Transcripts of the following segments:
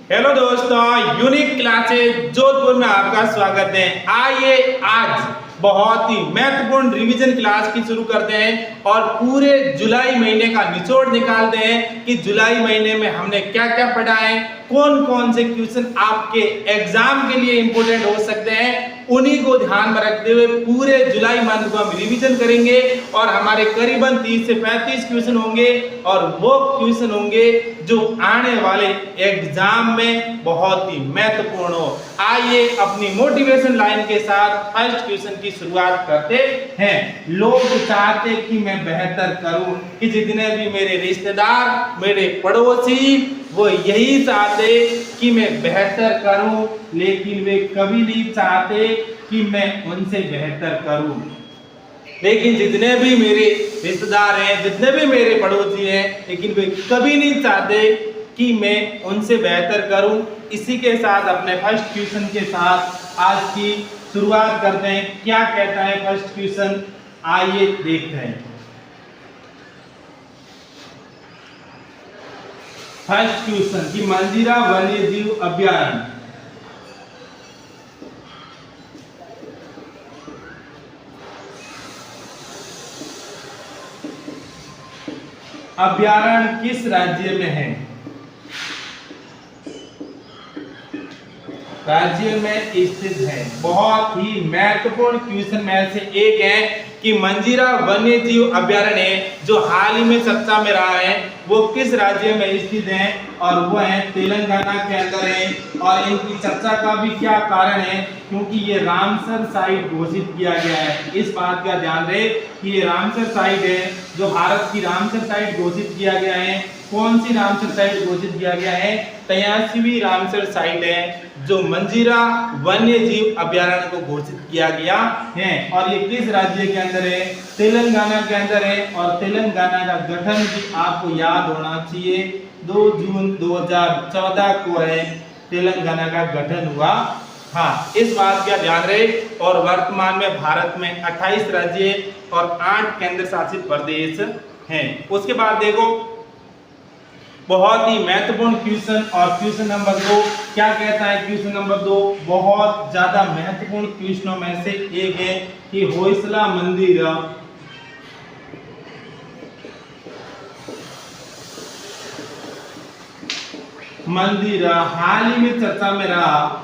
Hello दोस्तों, unique classes Jodhpur में आपका स्वागत है। आइए आज बहुत ही महत्वपूर्ण रिवीजन क्लास की शुरू करते हैं और पूरे जुलाई महीने का निचोड़ निकालते हैं कि जुलाई महीने में हमने क्या क्या पढ़ा है, कौन कौन से क्वेश्चन आपके एग्जाम के लिए इंपॉर्टेंट हो सकते हैं। उन्हीं को ध्यान में रखते हुए पूरे जुलाई मंथ को हम रिवीजन करेंगे और हमारे करीबन 30 से 35 क्वेश्चन होंगे और वो क्वेश्चन होंगे जो आने वाले एग्जाम में बहुत ही महत्वपूर्ण हो। आइए अपनी मोटिवेशन लाइन के साथ फर्स्ट क्वेश्चन की शुरुआत करते हैं। लोग चाहते कि मैं बेहतर करूं, कि जितने भी मेरे रिश्तेदार, मेरे पड़ोसी, वो यही चाहते कि मैं बेहतर करूं, लेकिन वे कभी नहीं चाहते कि मैं उनसे बेहतर करूं। लेकिन जितने भी मेरे रिश्तेदार हैं, जितने भी मेरे पड़ोसी हैं, लेकिन वे कभी नहीं चाहते कि मैं उनसे बेहतर करूं। इसी के साथ अपने फर्स्ट क्वेश्चन के साथ आज की शुरुआत करते हैं। क्या कहता है फर्स्ट क्वेश्चन, आइए देखते हैं। फर्स्ट क्वेश्चन कि मंजीरा वन्यजीव अभयारण्य किस राज्य में है? राज्य में स्थित है। बहुत ही महत्वपूर्ण क्वेश्चन में से एक है कि मंजीरा वन्यजीव अभयारण्य जो हाल ही में चर्चा में रहा है वो किस राज्य में स्थित है, और वो है तेलंगाना के अंदर है। और इनकी चर्चा का भी क्या कारण है, क्योंकि ये रामसर साइट घोषित किया गया है। इस बात का ध्यान रहे कि ये रामसर साइट है जो भारत की रामसर साइट घोषित किया गया है। कौन सी रामसर साइट घोषित किया गया है? 83वीं रामसर साइट है जो मंजीरा वन्यजीव अभयारण्य को घोषित किया गया है। और ये किस राज्य के अंदर है? तेलंगाना के अंदर है। और तेलंगाना का गठन भी आपको याद होना चाहिए, 2 जून 2014 को है तेलंगाना का गठन हुआ। हाँ, इस बात का ध्यान रहे। और वर्तमान में भारत में 28 राज्य और 8 केंद्र शासित प्रदेश हैं। उसके बाद देखो बहुत ही महत्वपूर्ण क्वेश्चन, और क्वेश्चन नंबर 2 क्या कहता है? क्वेश्चन नंबर 2 बहुत ज्यादा महत्वपूर्ण क्वेश्चनों में से एक है कि होयसला मंदिर हाल ही में चर्चा में रहा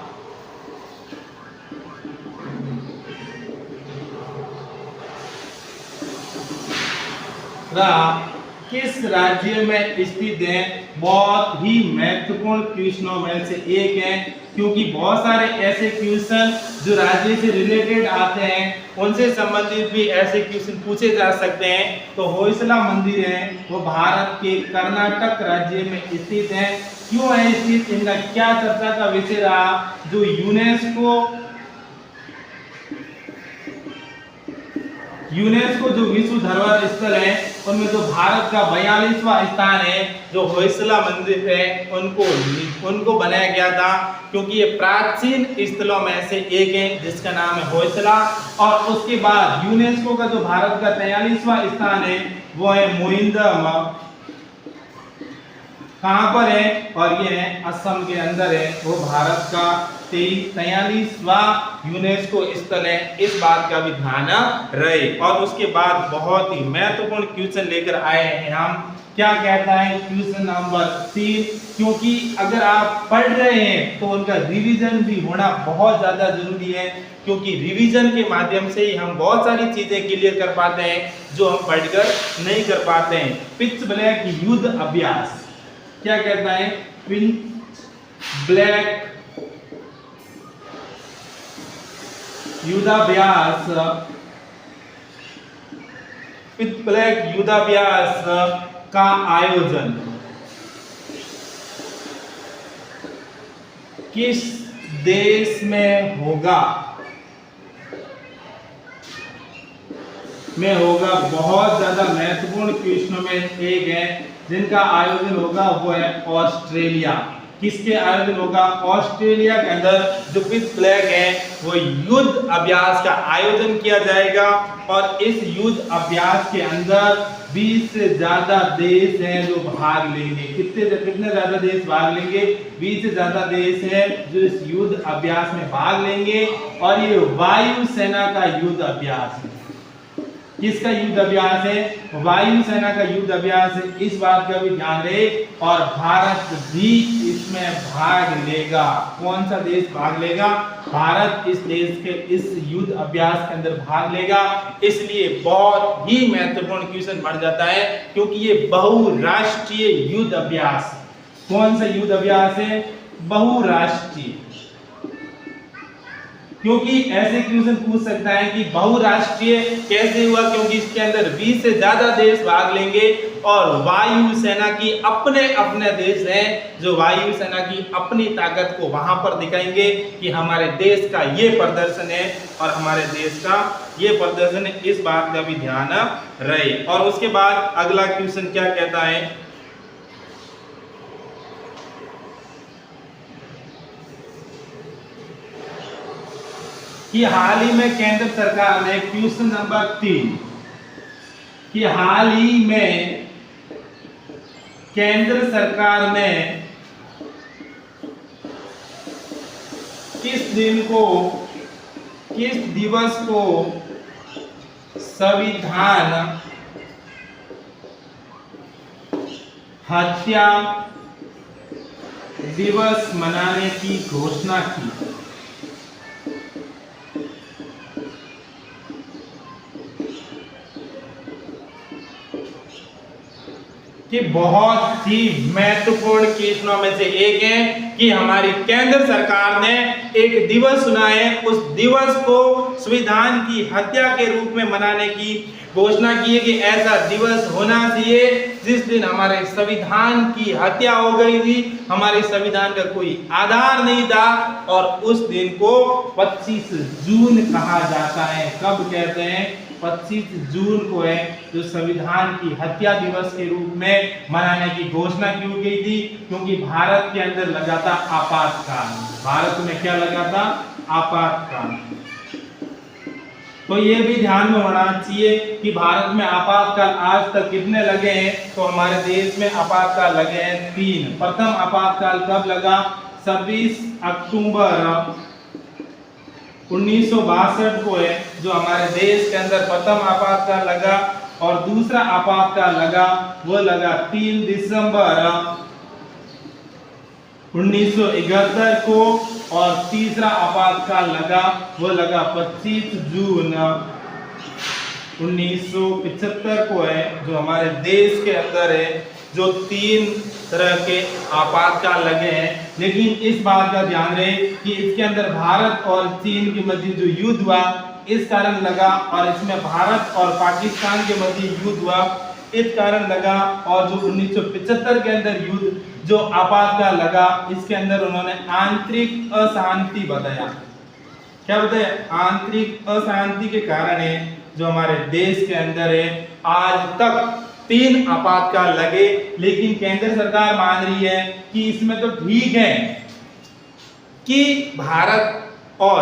किस राज्य में स्थित है? बहुत ही महत्वपूर्ण क्वेश्चनों में से एक है, क्योंकि बहुत सारे ऐसे क्वेश्चन जो राज्य से रिलेटेड आते हैं उनसे संबंधित भी ऐसे क्वेश्चन पूछे जा सकते हैं। तो होयसला मंदिर है वो भारत के कर्नाटक राज्य में स्थित है। क्यों है स्थित? इनका क्या चर्चा का विषय रहा? जो यूनेस्को जो विश्व धरोहर स्थल है उनमें जो भारत का 42वां स्थान है जो होयसला मंदिर है उनको बनाया गया था, क्योंकि ये प्राचीन स्थलों में से एक है जिसका नाम है होयसला। और उसके बाद यूनेस्को का जो भारत का 43वां स्थान है वो है मोइंदम। कहां पर है? और ये है असम के अंदर है। वो भारत का 43वां यूनेस्को स्थल है। इस बात का भी ध्यान रहे। और उसके बाद बहुत ही महत्वपूर्ण क्वेश्चन लेकर आए हैं हम। क्या कहता है क्वेश्चन नंबर 3? क्योंकि अगर आप पढ़ रहे हैं तो उनका रिवीजन भी होना बहुत ज्यादा जरूरी है, क्योंकि रिवीजन के माध्यम से ही हम बहुत सारी चीजें क्लियर कर पाते हैं जो हम पढ़कर नहीं कर पाते हैं। पिच ब्लैक युद्ध अभ्यास क्या कहता है? पिच ब्लैक युद्धाभ्यास, पिच ब्लैक युद्धाभ्यास का आयोजन किस देश में होगा? बहुत ज्यादा महत्वपूर्ण क्वेश्चनों में एक है जिनका आयोजन होगा वो है ऑस्ट्रेलिया। किसके आयोजन होगा? ऑस्ट्रेलिया के अंदर जो पिच ब्लैक है वो युद्ध अभ्यास का आयोजन किया जाएगा। और इस युद्ध अभ्यास के अंदर 20 से ज्यादा देश हैं जो भाग लेंगे। कितने ज्यादा देश भाग लेंगे? 20 से ज्यादा देश हैं जो इस युद्ध अभ्यास में भाग लेंगे। और ये वायुसेना का युद्ध अभ्यास है। किसका युद्ध अभ्यास है? वायुसेना का युद्ध अभ्यास है। इस बात का भी ध्यान रहे। और भारत भी इसमें भाग लेगा। कौन सा देश भाग लेगा? भारत इस देश के इस युद्ध अभ्यास के अंदर भाग लेगा। इसलिए बहुत ही महत्वपूर्ण क्वेश्चन बन जाता है, क्योंकि ये बहुराष्ट्रीय युद्ध अभ्यास है। कौन सा युद्ध अभ्यास है? बहुराष्ट्रीय। क्योंकि ऐसे क्वेश्चन पूछ सकता है कि बहुराष्ट्रीय कैसे हुआ? क्योंकि इसके अंदर 20 से ज्यादा देश भाग लेंगे और वायुसेना की अपने अपने देश हैं जो वायुसेना की अपनी ताकत को वहां पर दिखाएंगे कि हमारे देश का ये प्रदर्शन है और हमारे देश का ये प्रदर्शन है। इस बात का भी ध्यान रहे। और उसके बाद अगला क्वेश्चन क्या कहता है कि हाल ही में केंद्र सरकार ने, क्वेश्चन नंबर 3, कि हाल ही में केंद्र सरकार ने किस दिवस को संविधान हत्या दिवस मनाने की घोषणा की? कि बहुत ही महत्वपूर्ण क्वेश्चनों में से एक है कि हमारी केंद्र सरकार ने एक दिवस चुना है। उस दिवस को संविधान की हत्या के रूप में मनाने की घोषणा की है कि ऐसा दिवस होना चाहिए जिस दिन हमारे संविधान की हत्या हो गई थी, हमारे संविधान का कोई आधार नहीं था। और उस दिन को 25 जून कहा जाता है। कब कहते हैं? 25 जून को है जो संविधान की हत्या दिवस के रूप में मनाने की घोषणा की गई थी, क्योंकि भारत के अंदर लगा था आपातकाल। भारत में क्या लगा था? आपातकाल। तो ये भी ध्यान में होना चाहिए कि भारत में आपातकाल आज तक कितने लगे हैं? तो हमारे देश में आपातकाल लगे हैं 3। प्रथम आपातकाल कब लगा? 26 अक्टूबर 1962 को है जो हमारे देश के अंदर प्रथम आपातकाल लगा। और दूसरा आपातकाल लगा वो लगा 3 दिसंबर 1971 को। और तीसरा आपातकाल लगा वो लगा 25 जून 1975 को है जो हमारे देश के अंदर है। जो 3 तरह के आपातकाल लगे हैं। लेकिन इस बात का ध्यान रहे कि इसके अंदर भारत और चीन के मध्य जो युद्ध हुआ इस कारण लगा, और इसमें भारत और पाकिस्तान के मध्य युद्ध हुआ इस कारण लगा। और जो 1975 के अंदर युद्ध जो आपातकाल लगा इसके अंदर उन्होंने आंतरिक अशांति बताया। क्या बताया? आंतरिक अशांति के कारण है जो हमारे देश के अंदर है आज तक 3 आपातकाल लगे। लेकिन केंद्र सरकार मान रही है कि इसमें तो ठीक है कि भारत और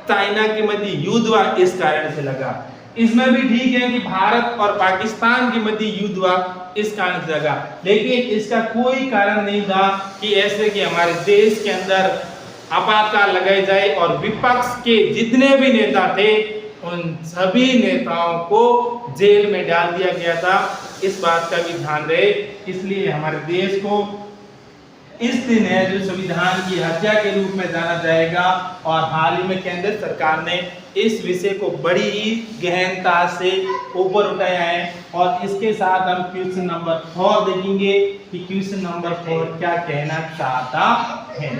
चाइना के मध्य युद्ध हुआ इस कारण से लगा। इसमें भी ठीक है कि भारत और पाकिस्तान के मध्य युद्ध हुआ इस कारण से लगा। लेकिन इसका कोई कारण नहीं था कि ऐसे कि हमारे देश के अंदर आपातकाल लगाई जाए और विपक्ष के जितने भी नेता थे उन सभी नेताओं को जेल में डाल दिया गया था। इस बात का भी ध्यान रहे। इसलिए हमारे देश को इस दिन है जो संविधान की हत्या के रूप में जाना जाएगा। और हाल ही में केंद्र सरकार ने इस विषय को बड़ी ही गहनता से ऊपर उठाया है। और इसके साथ हम क्वेश्चन नंबर 4 देखेंगे कि क्वेश्चन नंबर 4 क्या कहना चाहता है।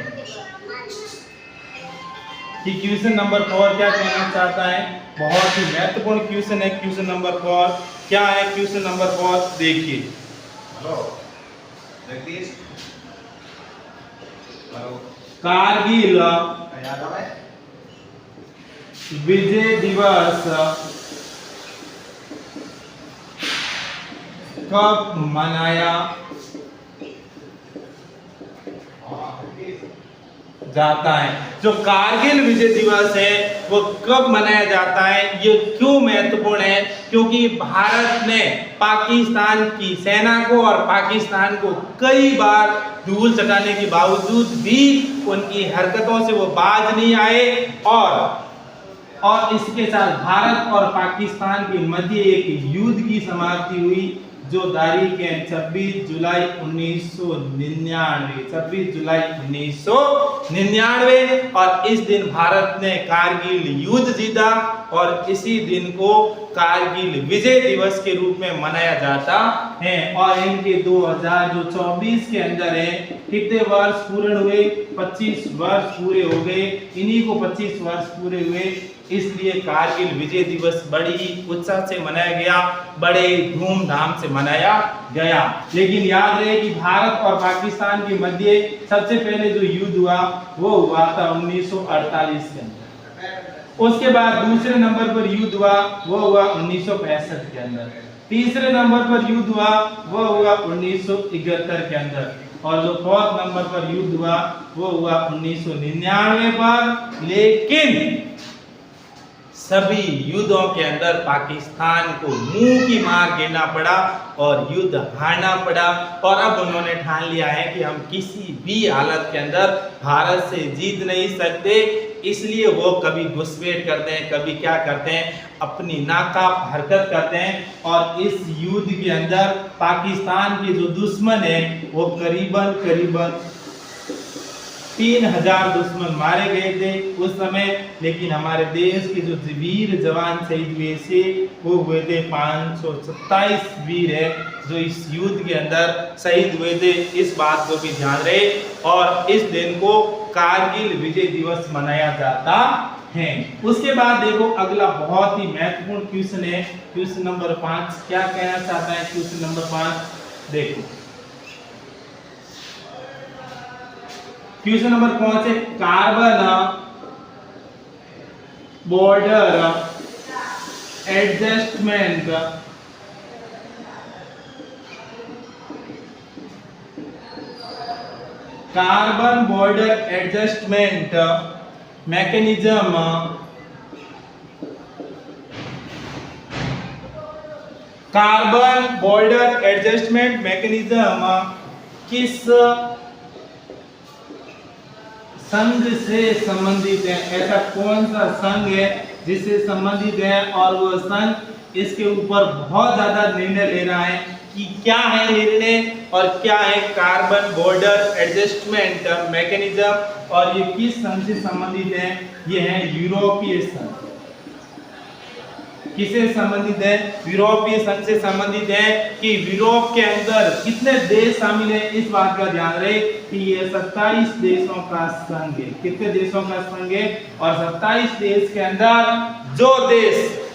कि क्वेश्चन नंबर 4 क्या कहना चाहता है। बहुत ही महत्वपूर्ण क्वेश्चन है। क्वेश्चन नंबर 4 क्या है? क्वेश्चन नंबर 4 देखिए। कारगिल विजय दिवस कब मनाया जाता है। जो कारगिल विजय दिवस है वो कब मनाया जाता है, ये क्यों महत्वपूर्ण है? क्योंकि भारत ने पाकिस्तान की सेना को और पाकिस्तान को कई बार धूल चटाने के बावजूद भी उनकी हरकतों से वो बाज नहीं आए, और इसके साथ भारत और पाकिस्तान के मध्य एक युद्ध की समाप्ति हुई, जो तारीख है 26 जुलाई 1999, 26 जुलाई 1999। और इस दिन भारत ने कारगिल युद्ध जीता और इसी दिन को कारगिल विजय दिवस के रूप में मनाया जाता है। और इनके 2024 के अंदर है कितने वर्ष पूर्ण हुए? 25 वर्ष पूरे हो गए, इन्हीं को 25 वर्ष पूरे हुए, इसलिए कारगिल विजय दिवस बड़ी ही उत्साह से मनाया गया, बड़े धूमधाम से मनाया गया। लेकिन याद रहे कि भारत और पाकिस्तान के मध्य सबसे पहले जो युद्ध हुआ वो हुआ था 1948 के अंदर। उसके बाद दूसरे नंबर पर युद्ध हुआ वो हुआ 1965 के अंदर। तीसरे नंबर पर युद्ध हुआ वो हुआ 1971 के अंदर। और जो फोर्थ नंबर पर युद्ध हुआ वो हुआ 1999 पर। लेकिन सभी युद्धों के अंदर पाकिस्तान को मुंह की मार देना पड़ा और युद्ध हारना पड़ा। और अब उन्होंने ठान लिया है कि हम किसी भी हालत के अंदर भारत से जीत नहीं सकते, इसलिए वो कभी घुसपैठ करते हैं, कभी क्या करते हैं, अपनी नाकाफ हरकत करते हैं। और इस युद्ध के अंदर पाकिस्तान के जो दुश्मन है वो करीबन 3000 दुश्मन मारे गए थे उस समय। लेकिन हमारे देश के जो वीर जवान शहीद हुए से वो हुए थे 527 वीर है जो इस युद्ध के अंदर शहीद हुए थे, इस बात को भी ध्यान रहे। और इस दिन को कारगिल विजय दिवस मनाया जाता है। उसके बाद देखो अगला बहुत ही महत्वपूर्ण क्वेश्चन है, क्वेश्चन नंबर 5। क्या कहना चाहता है क्वेश्चन नंबर 5? देखो क्वेश्चन नंबर 5 है carbon border adjustment carbon border adjustment mechanism carbon border adjustment mechanism किस संघ से संबंधित है? ऐसा कौन सा संघ है जिससे संबंधित है? और वो संघ इसके ऊपर बहुत ज्यादा निर्णय ले रहा है कि क्या है निर्णय और क्या है कार्बन बॉर्डर एडजस्टमेंट मैकेनिज्म, और ये किस संघ से संबंधित है? ये है यूरोपीय संघ। किससे संबंधित है? यूरोपीय संघ से संबंधित है। कि यूरोप के अंदर कितने देश शामिल हैं, इस बात का ध्यान रहे कि ये 27 देशों का संघ है। कितने देशों का संघ है? और 27 देश के अंदर जो देश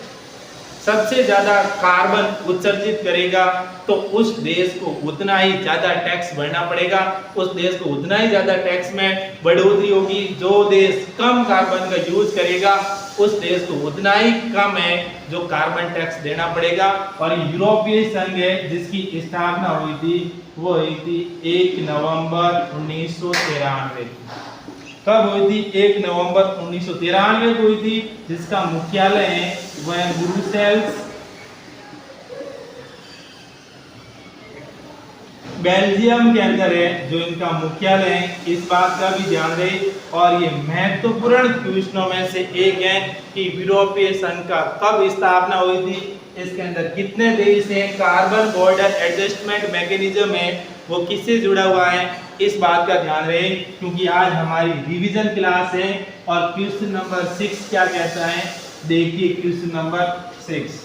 सबसे ज्यादा कार्बन उत्सर्जित करेगा तो उस देश को उतना ही ज्यादा टैक्स भरना पड़ेगा, उस देश को उतना ही ज्यादा टैक्स में बढ़ोतरी होगी। जो देश कम कार्बन का यूज करेगा उस देश को उतना ही कम है जो कार्बन टैक्स देना पड़ेगा। और यूरोपीय संघ है जिसकी स्थापना हुई थी वो हुई थी 1 नवंबर 1993। कब हुई थी? 1 नवंबर 1993 को हुई थी, जिसका मुख्यालय है वह ब्रुसेल्स बेल्जियम के अंदर है, जो इनका मुख्यालय है। इस बात का भी ध्यान रहे। और ये महत्वपूर्ण क्वेश्चनों में से एक है कि यूरोपीय संघ का कब स्थापना हुई थी, इसके अंदर कितने देश हैं, कार्बन बॉर्डर एडजस्टमेंट मैकेनिज्म है वो किससे जुड़ा हुआ है, इस बात का ध्यान रहे। क्योंकि आज हमारी रिवीजन क्लास है। और क्वेश्चन नंबर 6 क्या कहता है? देखिए क्वेश्चन नंबर 6।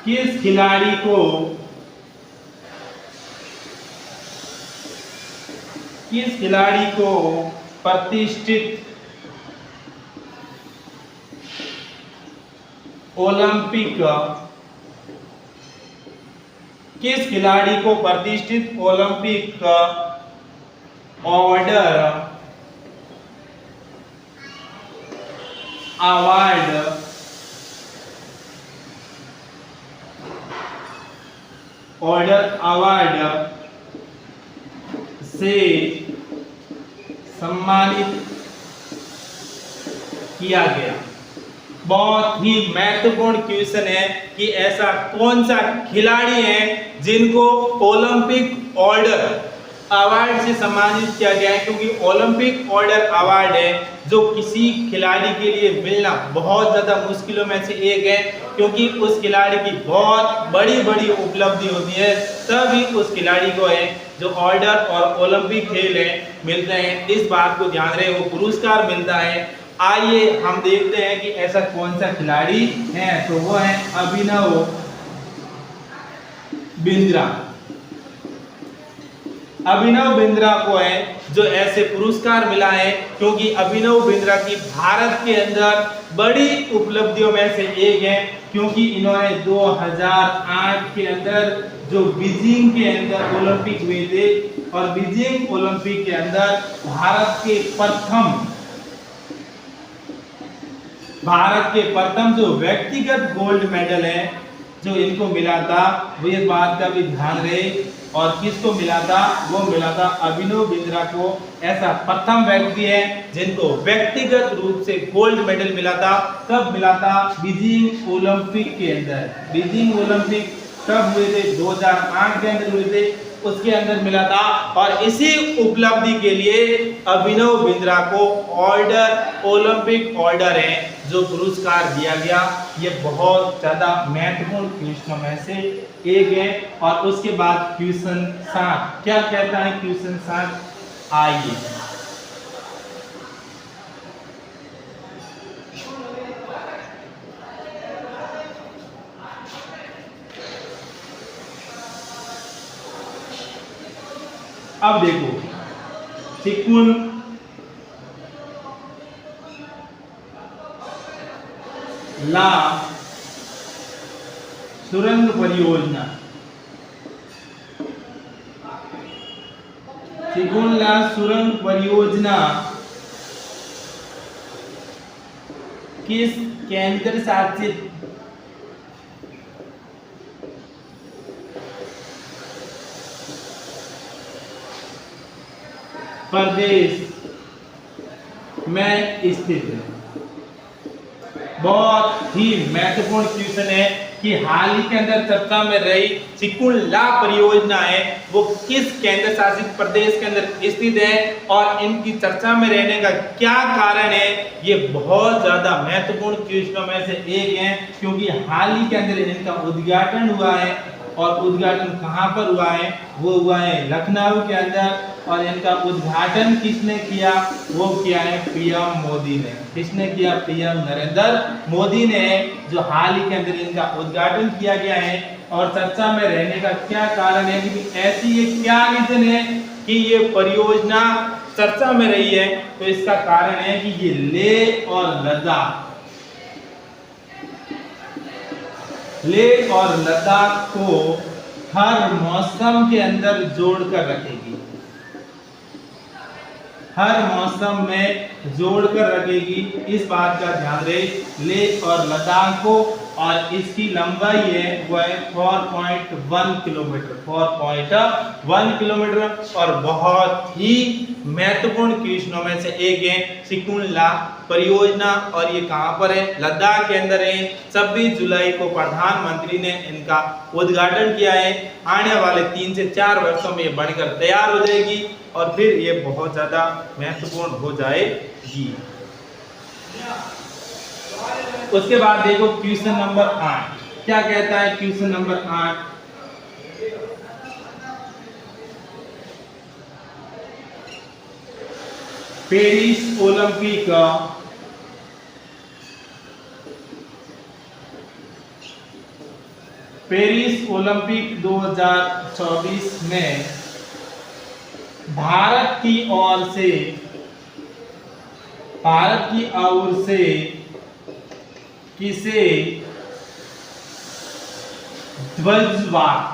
किस खिलाड़ी को प्रतिष्ठित ओलंपिक ऑर्डर अवार्ड से सम्मानित किया गया। बहुत ही महत्वपूर्ण क्वेश्चन है कि ऐसा कौन सा खिलाड़ी है जिनको ओलंपिक ऑर्डर अवार्ड से सम्मानित किया गया है, क्योंकि ओलंपिक ऑर्डर अवार्ड है जो किसी खिलाड़ी के लिए मिलना बहुत ज़्यादा मुश्किलों में से एक है, क्योंकि उस खिलाड़ी की बहुत बड़ी बड़ी उपलब्धि होती है, तभी उस खिलाड़ी को है जो ऑर्डर और ओलंपिक खेल है मिलते हैं। इस बात को ध्यान रहे, वो पुरस्कार मिलता है। आइए हम देखते हैं कि ऐसा कौन सा खिलाड़ी है, तो वो है अभिनव बिंद्रा। अभिनव बिंद्रा को है जो ऐसे पुरस्कार मिला है, क्योंकि अभिनव बिंद्रा की भारत के अंदर बड़ी उपलब्धियों में से एक है, क्योंकि इन्होंने 2008 के अंदर जो बीजिंग के अंदर ओलंपिक हुए थे, और बीजिंग ओलंपिक के अंदर भारत के प्रथम जो व्यक्तिगत गोल्ड मेडल है जो इनको मिला था, वो इस बात का भी ध्यान रहे। और किसको मिला था? वो मिला था अभिनव बिंद्रा को। ऐसा प्रथम व्यक्ति है जिनको व्यक्तिगत रूप से गोल्ड मेडल मिला था। कब मिला था? बीजिंग ओलंपिक के अंदर। बीजिंग ओलंपिक कब हुए थे? 2008 के अंदर हुए थे, उसके अंदर मिला था। और इसी उपलब्धि के लिए अभिनव बिंद्रा को ओलंपिक ऑर्डर है जो पुरस्कार दिया गया। ये बहुत ज्यादा महत्वपूर्ण क्वेश्चनों में से एक है। और उसके बाद क्वेश्चन 7 क्या कहता है? क्वेश्चन 7 आइए अब देखो, सिकुन ला सुरंग परियोजना, सिकुन ला सुरंग परियोजना किस केंद्र शासित प्रदेश में स्थित है? बहुत ही महत्वपूर्ण क्वेश्चन है कि हाल ही के अंदर चर्चा में रही सिकुन ला परियोजना है वो किस केंद्र शासित प्रदेश के अंदर स्थित है, और इनकी चर्चा में रहने का क्या कारण है। ये बहुत ज्यादा महत्वपूर्ण क्वेश्चनों में से एक है, क्योंकि हाल ही के अंदर इनका उद्घाटन हुआ है। और उद्घाटन कहाँ पर हुआ है? वो हुआ है लखनऊ के अंदर। और इनका उद्घाटन किसने किया? वो किया है पीएम मोदी ने। किसने किया? पीएम नरेंद्र मोदी ने, जो हाल ही के अंदर इनका उद्घाटन किया गया है। और चर्चा में रहने का क्या कारण है कि ऐसी ये क्या रीजन है कि ये परियोजना चर्चा में रही है? तो इसका कारण है कि ये लेह और लद्दाख को हर मौसम के अंदर जोड़कर रखेगी, हर मौसम में जोड़कर रखेगी। इस बात का ध्यान रहे, लेह और लद्दाख को। और इसकी लंबाई है वो है 4.1 किलोमीटर, 4.1 किलोमीटर। और बहुत ही महत्वपूर्ण क्वेश्चनों में से एक है सिकुन ला परियोजना। और ये कहाँ पर है? लद्दाख के अंदर है। 26 जुलाई को प्रधानमंत्री ने इनका उद्घाटन किया है। आने वाले 3 से 4 वर्षों में ये बनकर तैयार हो जाएगी और फिर ये बहुत ज्यादा महत्वपूर्ण हो जाएगी। उसके बाद देखो क्वेश्चन नंबर 8 क्या कहता है? Question number 8, Paris Olympic Paris Olympic 2024 में भारत की ओर से किसे ध्वजवाहक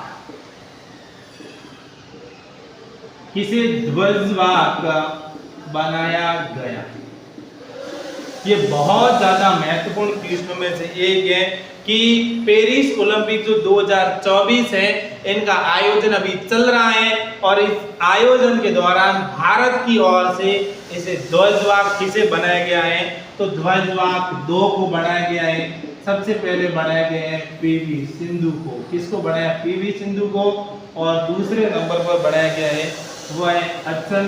बनाया गया? ये बहुत ज्यादा महत्वपूर्ण प्रश्नों में से एक है कि पेरिस ओलंपिक जो 2024 है इनका आयोजन अभी चल रहा है और इस आयोजन के दौरान भारत की ओर से इसे ध्वजवाहक किसे बनाया गया है, तो ध्वजवाहक 2 को बनाया गया है। सबसे पहले बनाया गया है पीवी सिंधु को। किसको बनाया? पीवी सिंधु को। और दूसरे नंबर पर बनाया गया है वो है अचन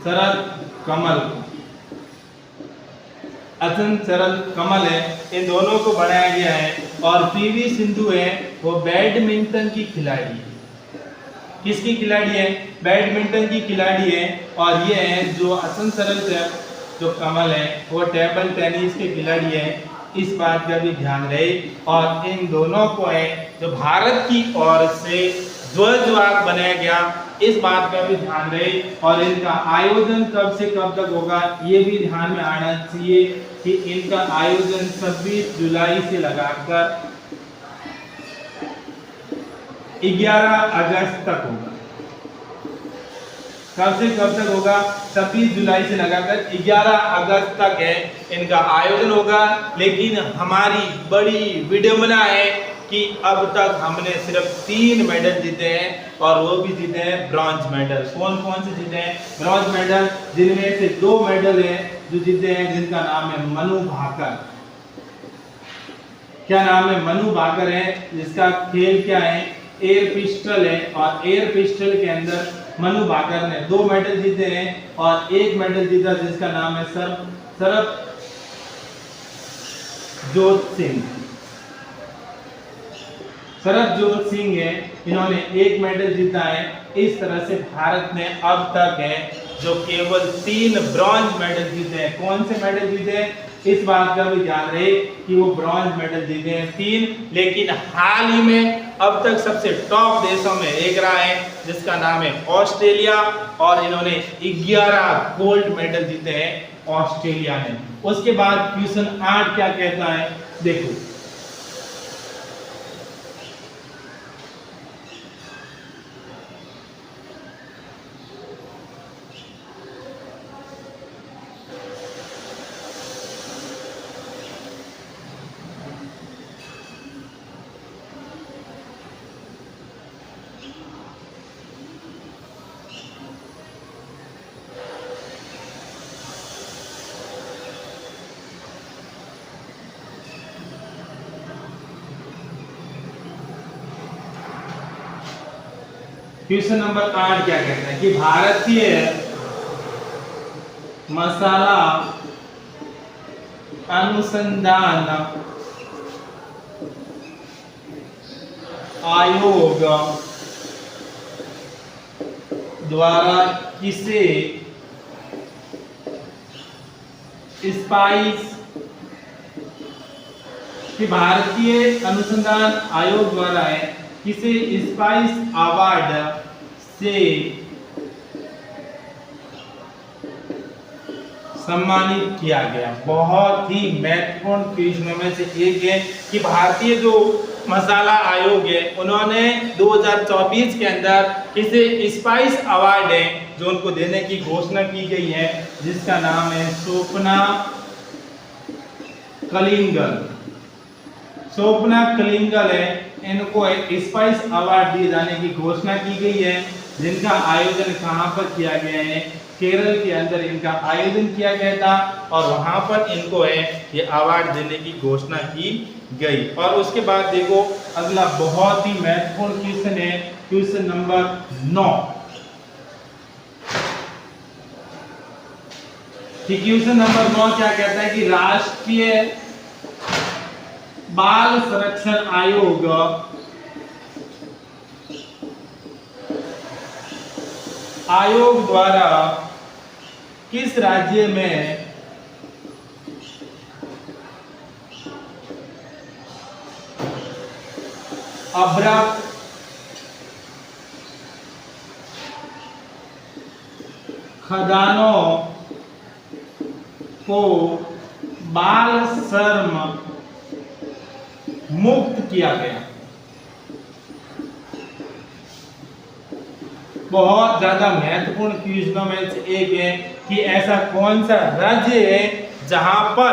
शरद कमल को। अचन शरद कमल है, इन दोनों को बनाया गया है। और पीवी सिंधु है वो बैडमिंटन की खिलाड़ी है। किसकी खिलाड़ी है? बैडमिंटन की खिलाड़ी है। और ये है जो अचन शरद जो कमल है वो टेबल टेनिस के खिलाड़ी है। इस बात का भी ध्यान रहे। और इन दोनों को है जो भारत की ओर से ध्वजवाहक बनाया गया, इस बात का भी ध्यान रहे। और इनका आयोजन कब से कब तक होगा ये भी ध्यान में आना चाहिए कि इनका आयोजन 26 जुलाई से लगाकर 11 अगस्त तक होगा। कब से कब तक होगा? 26 जुलाई से लगाकर 11 अगस्त तक है इनका आयोजन होगा। लेकिन हमारी बड़ी विडंबना है कि अब तक हमने सिर्फ 3 मेडल जीते हैं और वो भी जीते हैं ब्रॉन्ज मेडल। कौन कौन से जीते हैं? ब्रॉन्ज मेडल, जिनमें से 2 मेडल हैं जो जीते हैं जिनका नाम है मनु भाकर। क्या नाम है? मनु भाकर है। जिसका खेल क्या है? एयर पिस्टल है। और एयर पिस्टल के अंदर मनु भाकर ने 2 मेडल जीते हैं और 1 मेडल जीता जिसका नाम है सरबजोत सिंह। सरबजोत सिंह है, इन्होंने 1 मेडल जीता है। इस तरह से भारत ने अब तक है जो केवल 3 ब्रॉन्ज मेडल जीते हैं। कौन से मेडल जीते हैं? इस बात का भी ध्यान रहे कि वो ब्रॉन्ज मेडल जीते हैं 3। लेकिन हाल ही में अब तक सबसे टॉप देशों में एक रहा है जिसका नाम है ऑस्ट्रेलिया और इन्होंने 11 गोल्ड मेडल जीते हैं ऑस्ट्रेलिया ने। उसके बाद क्वेश्चन 8 क्या कहता है देखो। क्वेश्चन नंबर 8 क्या कहता है कि भारतीय मसाला अनुसंधान आयोग द्वारा किसे स्पाइस कि भारतीय अनुसंधान आयोग द्वारा है किसे स्पाइस अवार्ड से सम्मानित किया गया। बहुत ही महत्वपूर्ण प्रश्नों में से एक है कि भारतीय जो मसाला आयोग है उन्होंने 2024 के अंदर किसे स्पाइस अवार्ड है जो उनको देने की घोषणा की गई है जिसका नाम है स्वप्ना कलिंगल। स्वप्ना कलिंगल है, इनको एक स्पाइस अवार्ड दिए जाने की घोषणा की गई है जिनका आयोजन कहां पर किया गया है? केरल के अंदर इनका आयोजन किया गया था और वहां पर इनको है ये अवार्ड देने की घोषणा की गई। और उसके बाद देखो अगला बहुत ही महत्वपूर्ण क्वेश्चन है क्वेश्चन नंबर 9। क्वेश्चन नंबर 9 क्या कहता है कि राष्ट्रीय बाल संरक्षण आयोग द्वारा किस राज्य में अभ्रक खदानों को बाल श्रम मुक्त किया गया? बहुत ज्यादा महत्वपूर्ण क्वेश्चनों में से एक है कि ऐसा कौन सा राज्य है जहां पर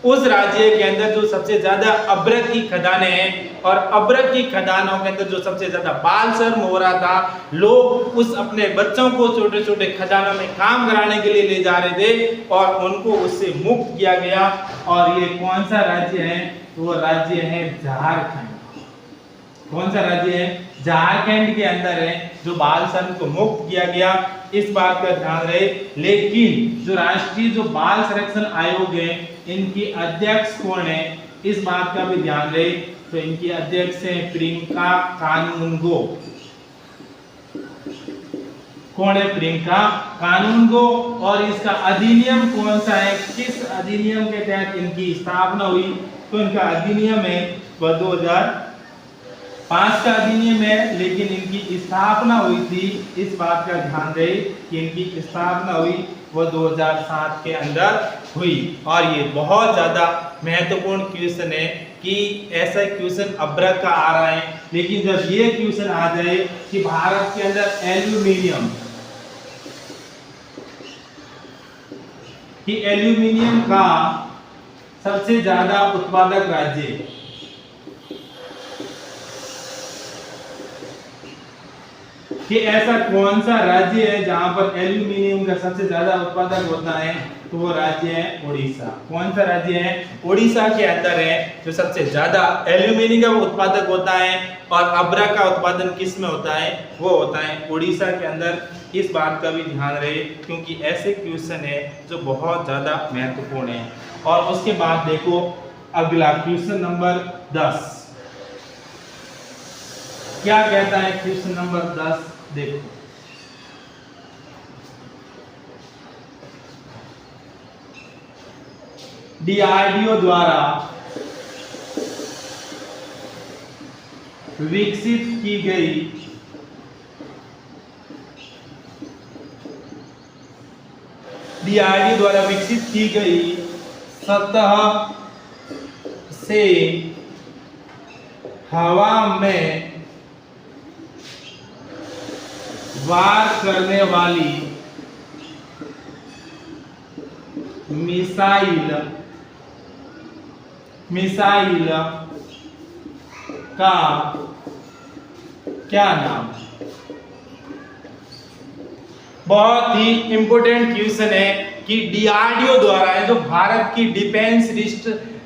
उस राज्य के अंदर जो सबसे ज्यादा अभ्रक की खदानें हैं और अभ्रक की खदानों के अंदर जो सबसे ज्यादा बाल श्रम हो रहा था, लोग उस अपने बच्चों को छोटे छोटे खदानों में काम कराने के लिए ले जा रहे थे और उनको उससे मुक्त किया गया। और ये कौन सा राज्य है? वो राज्य है झारखंड। कौन सा राज्य है? झारखंड के अंदर है जो बाल श्रम को मुक्त किया गया। इस बात का ध्यान रहे। लेकिन जो राष्ट्रीय जो बाल संरक्षण आयोग है, इनकी अध्यक्ष कौन है, इस बात का भी ध्यान रहे। तो इनकी अध्यक्ष है प्रियंका कानूनगो। कौन है? प्रियंका कानूनगो। और इसका अधिनियम कौन सा है? किस अधिनियम के तहत इनकी स्थापना हुई? तो इनका अधिनियम है वह 2005 का अधिनियम है, लेकिन इनकी स्थापना हुई थी, इस बात का ध्यान रहे कि इनकी स्थापना हुई वह 2007 के अंदर हुई। और ये बहुत ज्यादा महत्वपूर्ण क्वेश्चन है कि ऐसा क्वेश्चन अभ्रक का आ रहा है, लेकिन जब ये क्वेश्चन आ जाए कि भारत के अंदर एल्यूमिनियम का सबसे ज्यादा उत्पादक राज्य, कि ऐसा कौन सा राज्य है जहां पर एल्यूमिनियम का सबसे ज्यादा उत्पादन होता है? तो वो राज्य है ओडिशा। कौन सा राज्य है? ओडिशा के अंदर है जो सबसे ज्यादा एल्यूमिनियम का उत्पादक होता है। और अभ्रक का उत्पादन किस में होता है? वो होता है ओडिशा के अंदर। इस बात का भी ध्यान रहे क्योंकि ऐसे क्वेश्चन है जो बहुत ज्यादा महत्वपूर्ण है। और उसके बाद देखो अगला क्वेश्चन नंबर 10 क्या कहता है? क्वेश्चन नंबर 10 देखो, डीआरडीओ द्वारा विकसित की गई सतह से हवा में वार करने वाली मिसाइल का क्या नाम? बहुत ही इंपॉर्टेंट क्वेश्चन है कि डीआरडीओ द्वारा है जो भारत की defence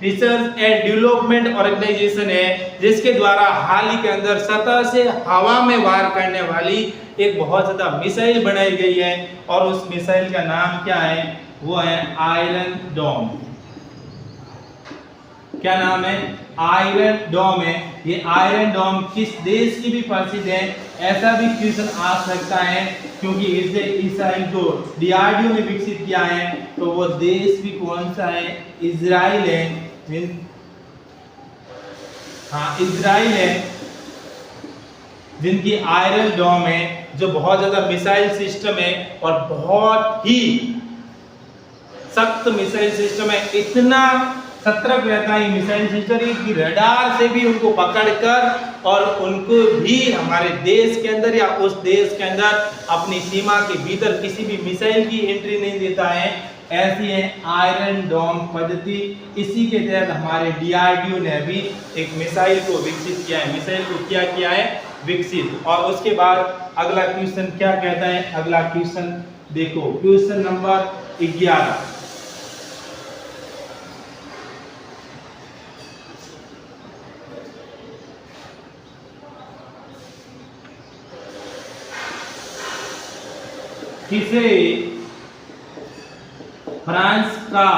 research and development organisation है, जिसके द्वारा हाल ही के अंदर सतह से हवा में वार करने वाली एक बहुत ज्यादा मिसाइल बनाई गई है। और उस मिसाइल का नाम क्या है? वो है आयरन डोम। क्या नाम है? आयरन डोम है। ये आयरन डोम किस देश की भी प्रसिद्ध है? ऐसा भी क्वेश्चन आ सकता है क्योंकि इसे मिसाइल जो डीआरडीओ ने विकसित किया है तो वो देश भी कौन सा है? इजराइल है। इजराइल है, जिनकी आयरन डोम है जो बहुत ज्यादा मिसाइल सिस्टम है और बहुत ही सख्त मिसाइल सिस्टम है। इतना सतर्क रहता है मिसाइल सिस्टम की रडार से भी उनको पकड़कर और उनको भी हमारे देश के अंदर या उस देश के अंदर अपनी सीमा के भीतर किसी भी मिसाइल की एंट्री नहीं देता है। ऐसी है आयरन डोम पद्धति। इसी के तहत हमारे डीआरडीओ ने भी एक मिसाइल को विकसित किया है। मिसाइल को क्या किया है? विकसित। और उसके बाद अगला क्वेश्चन क्या कहता है? अगला क्वेश्चन देखो, क्वेश्चन नंबर 11 किसे फ्रांस का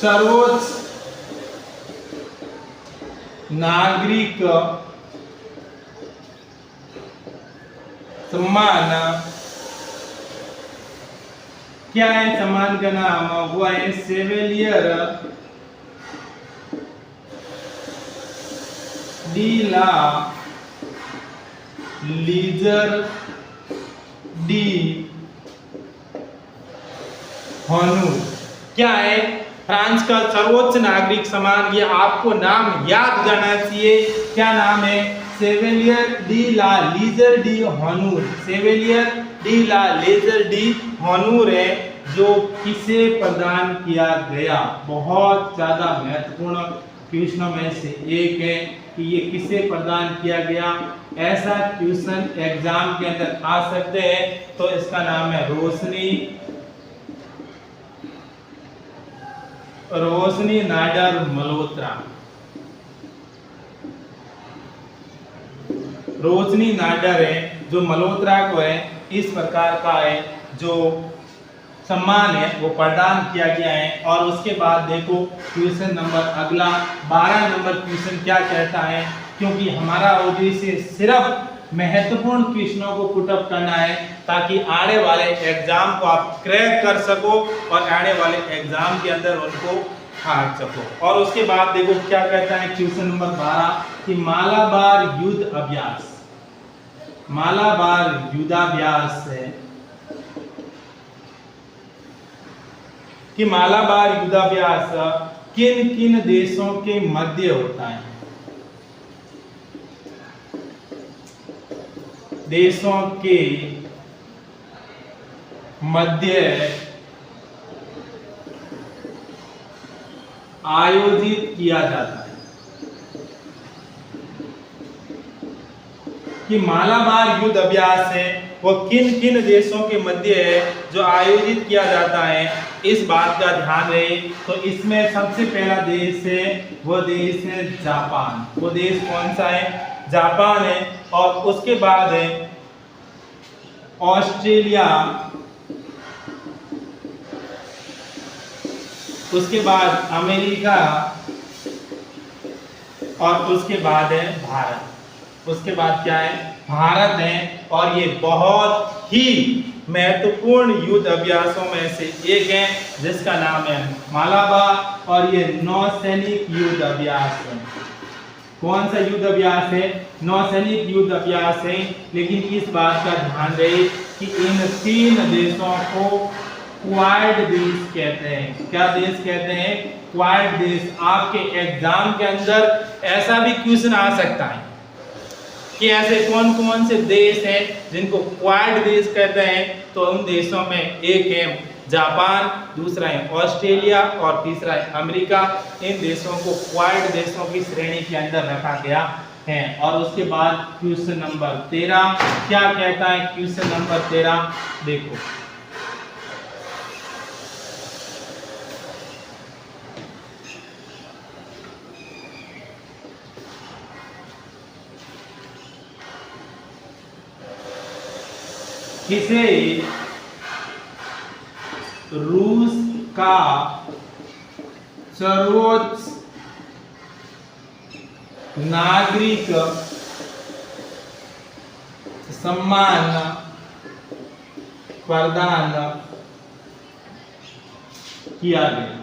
सर्वोच्च नागरिक सम्मान क्या है? सम्मान का नाम वो है सेवेलियर डी ला लीजर डी होनू। क्या है? फ्रांस का सर्वोच्च नागरिक सम्मान। ये आपको नाम याद जाना चाहिए। क्या नाम है? सेवेलियर डी ला लीजर डी हॉनूर, सेवेलियर डी ला लेजर डी हॉनूर है जो किसे प्रदान किया गया। बहुत ज्यादा महत्वपूर्ण क्वेश्चनों में से एक है कि ये किसे प्रदान किया गया। ऐसा क्वेश्चन एग्जाम के अंदर आ सकते हैं, तो इसका नाम है रोशनी नाडर मल्होत्रा। रोशनी नाडर है जो मल्होत्रा को है इस प्रकार का है जो सम्मान है वो प्रदान किया गया है। और उसके बाद देखो क्वेश्चन नंबर अगला 12 नंबर क्वेश्चन क्या कहता है, क्योंकि हमारा उद्देश्य सिर्फ महत्वपूर्ण क्वेश्चनों को पुटअप करना है ताकि आने वाले एग्जाम को आप क्रैक कर सको और आने वाले एग्जाम के अंदर उनको हार सको। और उसके बाद देखो क्या कहता है क्वेश्चन नंबर 12 कि मालाबार युद्ध अभ्यास, मालाबार युद्धाभ्यास है कि मालाबार युद्धाभ्यास किन किन देशों के मध्य होता है। देशों के मध्य आयोजित किया जाता है। कि मालाबार युद्ध अभ्यास है वो किन किन देशों के मध्य है जो आयोजित किया जाता है, इस बात का ध्यान रहे। तो इसमें सबसे पहला देश है वो देश है जापान। वो देश कौन सा है? जापान है। और उसके बाद है ऑस्ट्रेलिया, उसके बाद अमेरिका और उसके बाद है भारत। उसके बाद क्या है? भारत है। और ये बहुत ही महत्वपूर्ण युद्ध अभ्यासों में से एक है जिसका नाम है मालाबार, और ये नौसैनिक युद्ध अभ्यास है। कौन सा युद्ध अभ्यास है? नौसैनिक युद्ध अभ्यास है। लेकिन इस बात का ध्यान रहे कि इन तीन देशों को क्वाड देश कहते हैं। क्या देश कहते हैं? क्वाड देश। आपके एग्जाम के अंदर ऐसा भी क्वेश्चन आ सकता है कि ऐसे कौन कौन से देश हैं जिनको क्वाड देश कहते हैं। तो उन देशों में एक है जापान, दूसरा है ऑस्ट्रेलिया और तीसरा है अमेरिका। इन देशों को क्वाड देशों की श्रेणी के अंदर रखा गया है। और उसके बाद क्वेश्चन नंबर 13 क्या कहता है? क्वेश्चन नंबर 13 देखो, किसे रूस का सर्वोच्च नागरिक सम्मान प्रदान किया गया?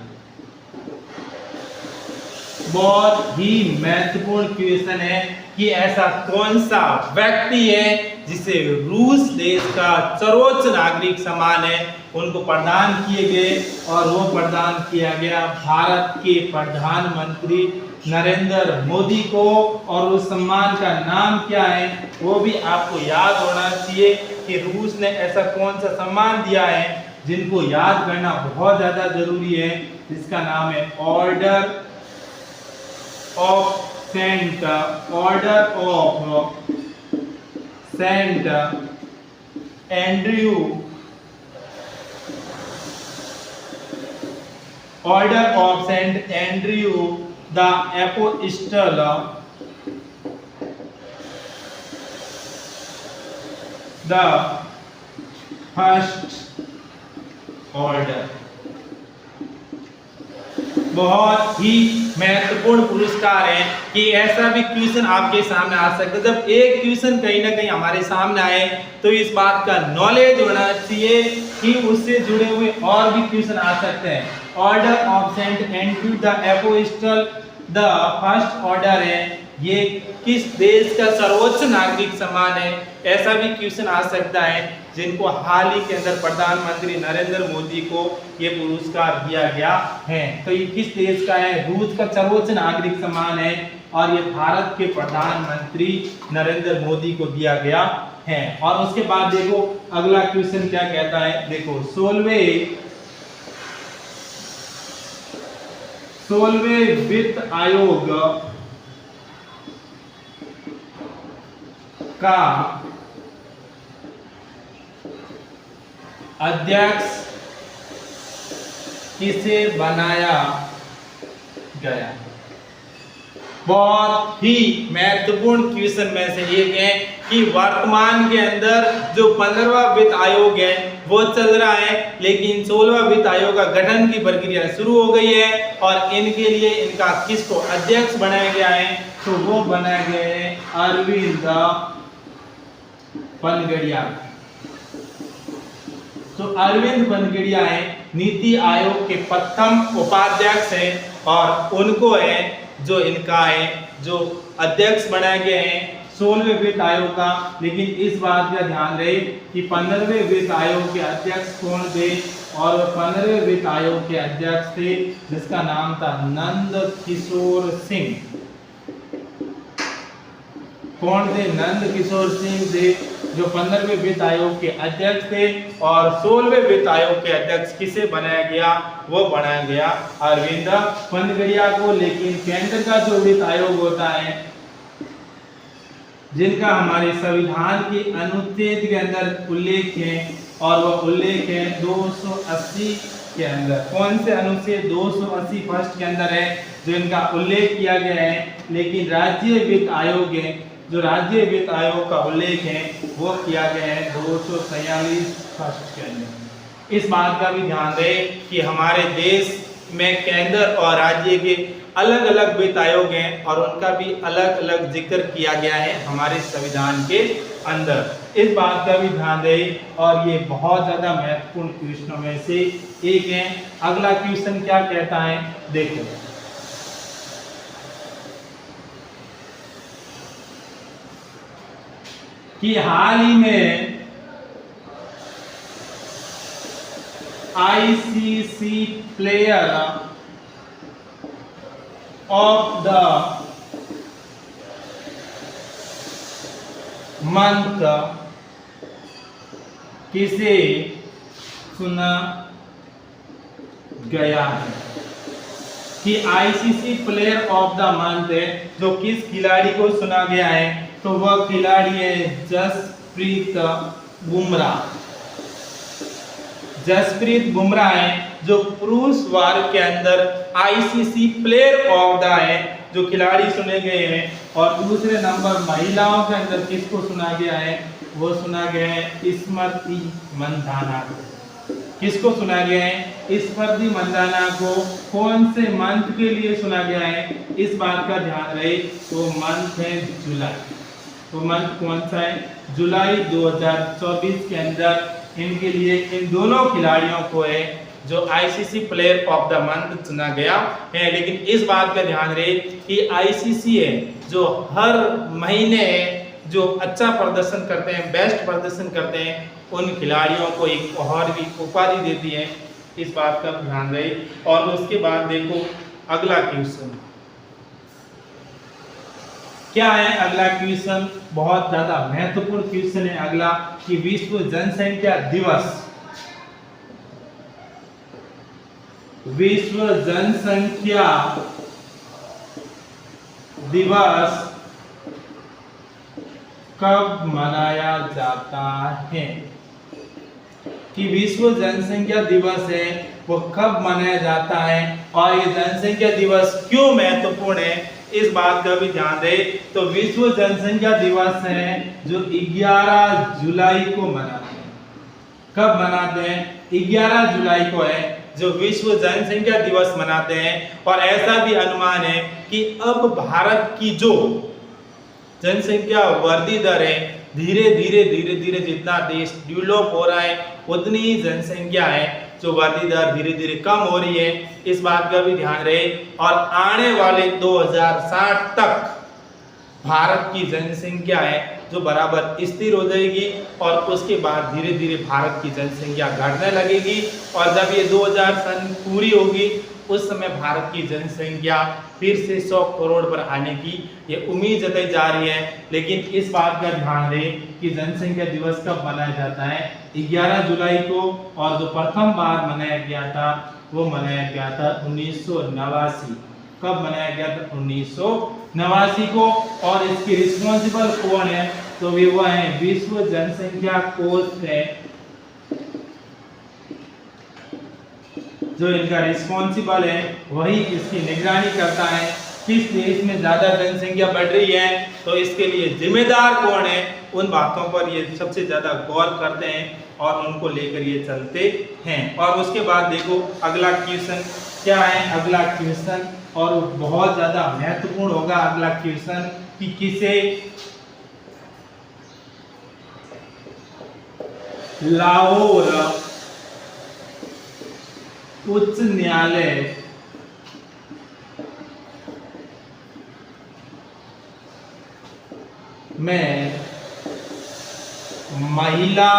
बहुत ही महत्वपूर्ण क्वेश्चन है कि ऐसा कौन सा व्यक्ति है जिसे रूस देश का सर्वोच्च नागरिक सम्मान है उनको प्रदान किए गए। और वो प्रदान किया गया भारत के प्रधानमंत्री नरेंद्र मोदी को। और उस सम्मान का नाम क्या है वो भी आपको याद होना चाहिए कि रूस ने ऐसा कौन सा सम्मान दिया है जिनको याद करना बहुत ज्यादा जरूरी है, जिसका नाम है order of saint, order of saint Andrew, order of saint Andrew the apostle, the first order. बहुत ही महत्वपूर्ण पुरस्कार है कि ऐसा भी क्वेश्चन आपके सामने आ सकता है। जब एक क्वेश्चन कहीं ना कहीं हमारे सामने आए तो इस बात का नॉलेज होना चाहिए कि उससे जुड़े हुए और भी क्वेश्चन आ सकते हैं। Order of saint Andrew the apostle the first order है, ये किस देश का सर्वोच्च नागरिक सम्मान है? ऐसा भी क्वेश्चन आ सकता है जिनको हाल ही के अंदर प्रधानमंत्री नरेंद्र मोदी को ये पुरस्कार दिया गया है। तो ये किस देश का है? रूस का सर्वोच्च नागरिक सम्मान है और ये भारत के प्रधानमंत्री नरेंद्र मोदी को दिया गया है। और उसके बाद देखो अगला क्वेश्चन क्या कहता है, देखो 16वें वित्त आयोग का अध्यक्ष किसे बनाया गया? बहुत ही महत्वपूर्ण क्वेश्चन में से एक है कि वर्तमान के अंदर जो 15वां वित्त आयोग है वो चल रहा है, लेकिन 16वां वित्त आयोग का गठन की प्रक्रिया शुरू हो गई है और इनके लिए इनका किसको अध्यक्ष बनाया गया है, तो वो बनाया गया है अरविंद पनगड़िया। तो अरविंद पनगड़िया है नीति आयोग के प्रथम उपाध्यक्ष हैं और उनको है जो इनका है जो अध्यक्ष बनाए गए हैं 16वें वित्त आयोग का। लेकिन इस बात का ध्यान रहे कि 15वें वित्त आयोग के अध्यक्ष कौन थे, और 15वें वित्त आयोग के अध्यक्ष थे जिसका नाम था नंद किशोर सिंह। कौन थे? नंद किशोर सिंह थे जो 15वें वित्त आयोग के अध्यक्ष थे। और 16वें वित्त आयोग के अध्यक्ष किसे बनाया गया? वो बनाया गया अरविंद पनगड़िया को। लेकिन केंद्र का जो वित्त आयोग होता है, जिनका हमारे संविधान के अनुच्छेद के अंदर उल्लेख है, और वह उल्लेख है 280 के अंदर। कौन से अनुच्छेद? 280 फर्स्ट के अंदर है जो इनका उल्लेख किया गया है। लेकिन राज्य वित्त आयोग है, जो राज्य वित्त आयोग का उल्लेख है वो किया गया है 243 फर्स्ट के अंदर। इस बात का भी ध्यान दें कि हमारे देश में केंद्र और राज्य के अलग अलग वित्त आयोग हैं और उनका भी अलग अलग जिक्र किया गया है हमारे संविधान के अंदर। इस बात का भी ध्यान दें और ये बहुत ज्यादा महत्वपूर्ण क्वेश्चनों में से एक है। अगला क्वेश्चन क्या कहता है, देखो कि हाल ही में ICC player of the month किसे चुना गया है? कि ICC player of the month है जो किस खिलाड़ी को चुना गया है, तो वह खिलाड़ी है जसप्रीत बुमराह। जसप्रीत बुमराह है जो पुरुष वर्ग के अंदर आईसीसी प्लेयर ऑफ द है जो खिलाड़ी चुने गए हैं। और दूसरे नंबर महिलाओं के अंदर किसको चुना गया है? वो चुना गया है स्मृति मंधाना को। किसको चुना गया है? स्मृति मंधाना को। कौन से मंथ के लिए चुना गया है? इस बात का ध्यान रहे, तो मंथ है जुलाई। तो मंथ कौन सा है? जुलाई 2024 के अंदर इनके लिए इन दोनों खिलाड़ियों को है जो ICC player of the month चुना गया है। लेकिन इस बात का ध्यान रहे कि आईसीसी है जो हर महीने जो अच्छा प्रदर्शन करते हैं, बेस्ट प्रदर्शन करते हैं, उन खिलाड़ियों को एक और भी उपाधि देती है। इस बात का ध्यान रहे। और उसके बाद देखो अगला क्वेश्चन क्या है। अगला क्वेश्चन बहुत ज्यादा महत्वपूर्ण क्वेश्चन है अगला, कि विश्व जनसंख्या दिवस, विश्व जनसंख्या दिवस कब मनाया जाता है? कि विश्व जनसंख्या दिवस है वो कब मनाया जाता है और ये जनसंख्या दिवस क्यों महत्वपूर्ण है, इस बात का भी ध्यान दें। तो विश्व जनसंख्या दिवस है जो 11 जुलाई को मनाते हैं। कब मनाते हैं? 11 जुलाई को है जो विश्व जनसंख्या दिवस मनाते हैं। और ऐसा भी अनुमान है कि अब भारत की जो जनसंख्या वृद्धि दर है, धीरे धीरे जितना देश डेवलप हो रहा है उतनी ही जनसंख्या है जो वृद्धि दर धीरे धीरे कम हो रही है। इस बात का भी ध्यान रहे। और आने वाले 2060 तक भारत की जनसंख्या है जो बराबर स्थिर हो जाएगी और उसके बाद धीरे धीरे भारत की जनसंख्या घटने लगेगी। और जब ये 2000 सन पूरी होगी उस समय भारत की जनसंख्या फिर से 100 करोड़ पर आने की ये उम्मीद जताई जा रही है। लेकिन इस बात का ध्यान रहे कि जनसंख्या दिवस कब मनाया जाता है, 11 जुलाई को, और जो प्रथम बार मनाया गया था वो मनाया गया था 1989। कब मनाया गया था? 1989 को। और इसकी रिस्पॉन्सिबल कौन है? तो वो है विश्व जनसंख्या कोष है जो इनका रिस्पॉन्सिबल है, वही इसकी निगरानी करता है किस देश में ज्यादा जनसंख्या बढ़ रही है, तो इसके लिए जिम्मेदार कौन है, उन बातों पर ये सबसे ज्यादा गौर करते हैं और उनको लेकर ये चलते हैं। और उसके बाद देखो अगला क्वेश्चन क्या है। अगला क्वेश्चन और बहुत ज्यादा महत्वपूर्ण होगा अगला क्वेश्चन कि किसे लाहौर उच्च न्यायालय में महिला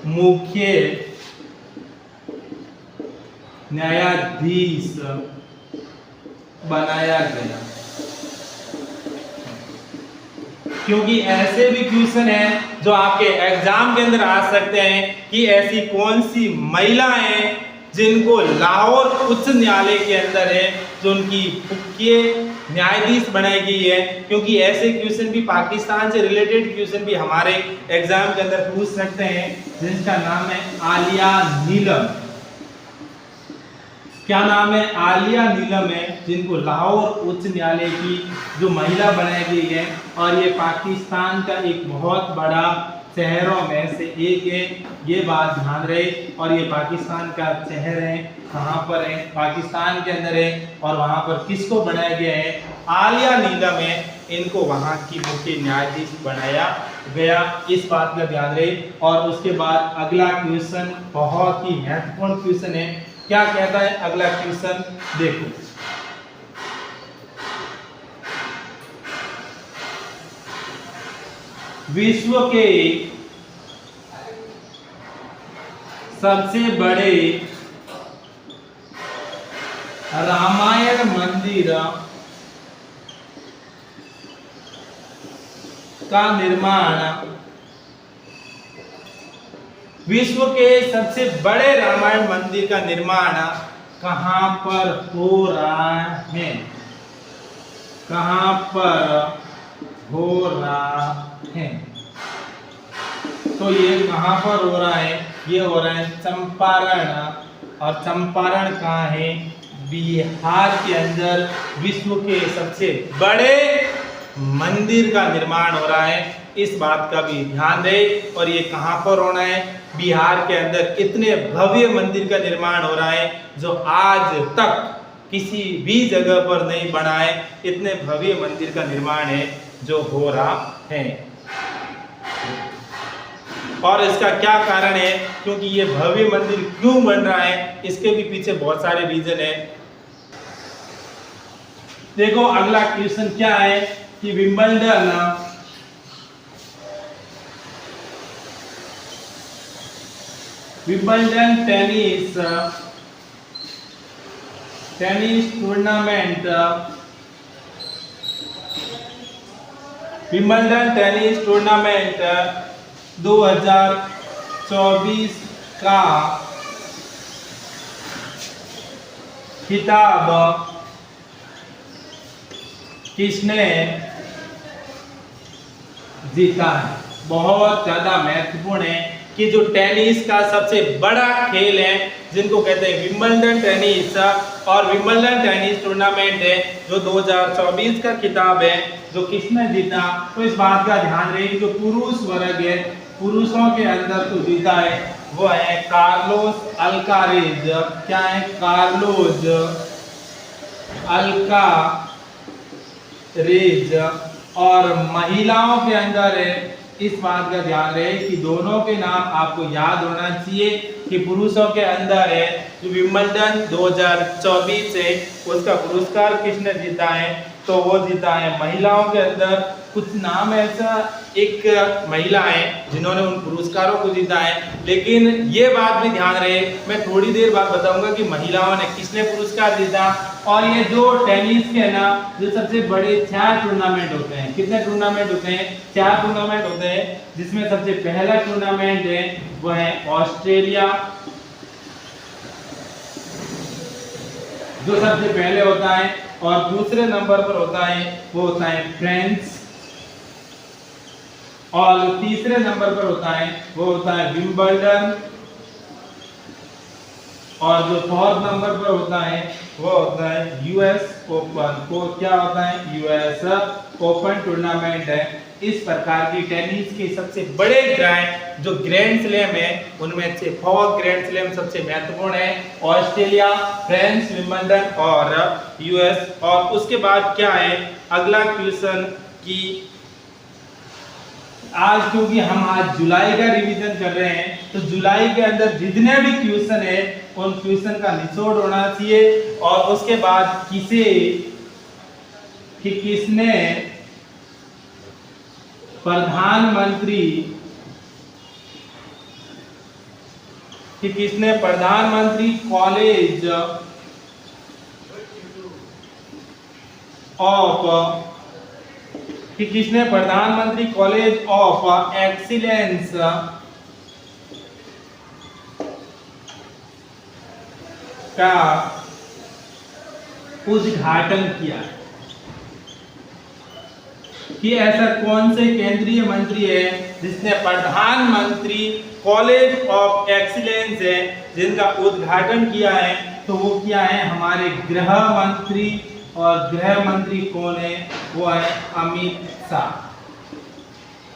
मुख्य न्यायाधीश बनाया गया। क्योंकि ऐसे भी क्वेश्चन है जो आपके एग्जाम के अंदर आ सकते हैं कि ऐसी कौन सी महिलाएं जिनको लाहौर उच्च न्यायालय के अंदर है जो उनकी मुख्य न्यायाधीश बनाई गई है। क्योंकि ऐसे क्वेश्चन भी पाकिस्तान से रिलेटेड क्वेश्चन भी हमारे एग्जाम के अंदर पूछ सकते हैं, जिसका नाम है आलिया नीलम। क्या नाम है? आलिया नीलम है, जिनको लाहौर उच्च न्यायालय की जो महिला बनाई गई है, और ये पाकिस्तान का एक बहुत बड़ा शहरों में से एक है, ये बात ध्यान रहे। और ये पाकिस्तान का शहर है, कहाँ पर है? पाकिस्तान के अंदर है। और वहाँ पर किसको बनाया गया है? आलिया नीलम है, इनको वहाँ की मुख्य न्यायाधीश बनाया गया। इस बात का ध्यान रहे। और उसके बाद अगला क्वेश्चन बहुत ही महत्वपूर्ण क्वेश्चन है। क्या कहता है अगला क्वेश्चन? देखो, विश्व के सबसे बड़े रामायण मंदिर का निर्माण, विश्व के सबसे बड़े रामायण मंदिर का निर्माण कहां पर हो रहा है? कहां पर हो रहा है? तो ये कहां पर हो रहा है? ये हो रहा है चंपारण। और चंपारण कहाँ है? बिहार के अंदर विश्व के सबसे बड़े मंदिर का निर्माण हो रहा है। इस बात का भी ध्यान रहे। और ये कहाँ पर होना है? बिहार के अंदर। इतने भव्य मंदिर का निर्माण हो रहा है जो आज तक किसी भी जगह पर नहीं बना है। इतने भव्य मंदिर का निर्माण है जो हो रहा है। और इसका क्या कारण है? क्योंकि ये भव्य मंदिर क्यों बन रहा है, इसके भी पीछे बहुत सारे रीजन है। देखो अगला क्वेश्चन क्या है कि Wimbledon tennis tournament, Wimbledon tennis tournament 2024 का खिताब किसने जीता है? बहुत ज्यादा महत्वपूर्ण है कि जो टेनिस का सबसे बड़ा खेल है जिनको कहते हैं विंबलडन टेनिस, और विंबलडन टेनिस टूर्नामेंट है जो 2024 का खिताब है जो किसने जीता। तो इस बात का ध्यान रहे कि जो पुरुष वर्ग है, पुरुषों के अंदर तो जीता है वो है कार्लोस अल्कारेज। क्या है? Carlos Alcaraz. और महिलाओं के अंदर है, इस बात का ध्यान रहे कि दोनों के नाम आपको याद होना चाहिए कि पुरुषों के अंदर है जो विंबलडन 2024 है उसका पुरस्कार किसने जीता है? तो वो जीता है महिलाओं के अंदर कुछ नाम ऐसा एक महिला है जिन्होंने उन पुरस्कारों को जीता है, लेकिन ये बात भी ध्यान रहे, मैं थोड़ी देर बाद बताऊंगा कि महिलाओं ने किसने पुरस्कार जीता। और ये जो टेनिस के है ना, जो सबसे बड़े 4 टूर्नामेंट होते हैं, कितने टूर्नामेंट होते हैं? 4 टूर्नामेंट होते हैं, जिसमें सबसे पहला टूर्नामेंट है वो है ऑस्ट्रेलिया, जो सबसे पहले होता है, और दूसरे नंबर पर होता है वो होता है फ्रांस, और तीसरे नंबर पर होता है वो होता है विंबलडन, और जो 4th नंबर पर होता है वो होता है यूएस ओपन। को क्या होता है? यूएस ओपन टूर्नामेंट है। इस प्रकार की टेनिस के सबसे बड़े जो ग्रैंड स्लैम है, उनमें से 4 ग्रैंड स्लैम सबसे महत्वपूर्ण है, ऑस्ट्रेलिया, फ्रांस, विंबलडन और यूएस। और उसके बाद क्या है अगला क्वेश्चन कि आज, क्योंकि हम आज जुलाई का रिवीजन कर रहे हैं, तो जुलाई के अंदर जितने भी क्वेश्चन है उन क्वेश्चन का निचोड़ होना चाहिए, और उसके बाद किसने प्रधानमंत्री कॉलेज ऑफ एक्सीलेंस का उद्घाटन किया, कि ऐसा कौन से केंद्रीय मंत्री है जिसने प्रधानमंत्री कॉलेज ऑफ एक्सीलेंस है जिनका उद्घाटन किया है? तो वो क्या है? हमारे गृह मंत्री, और गृह मंत्री कौन है? वो है अमित शाह।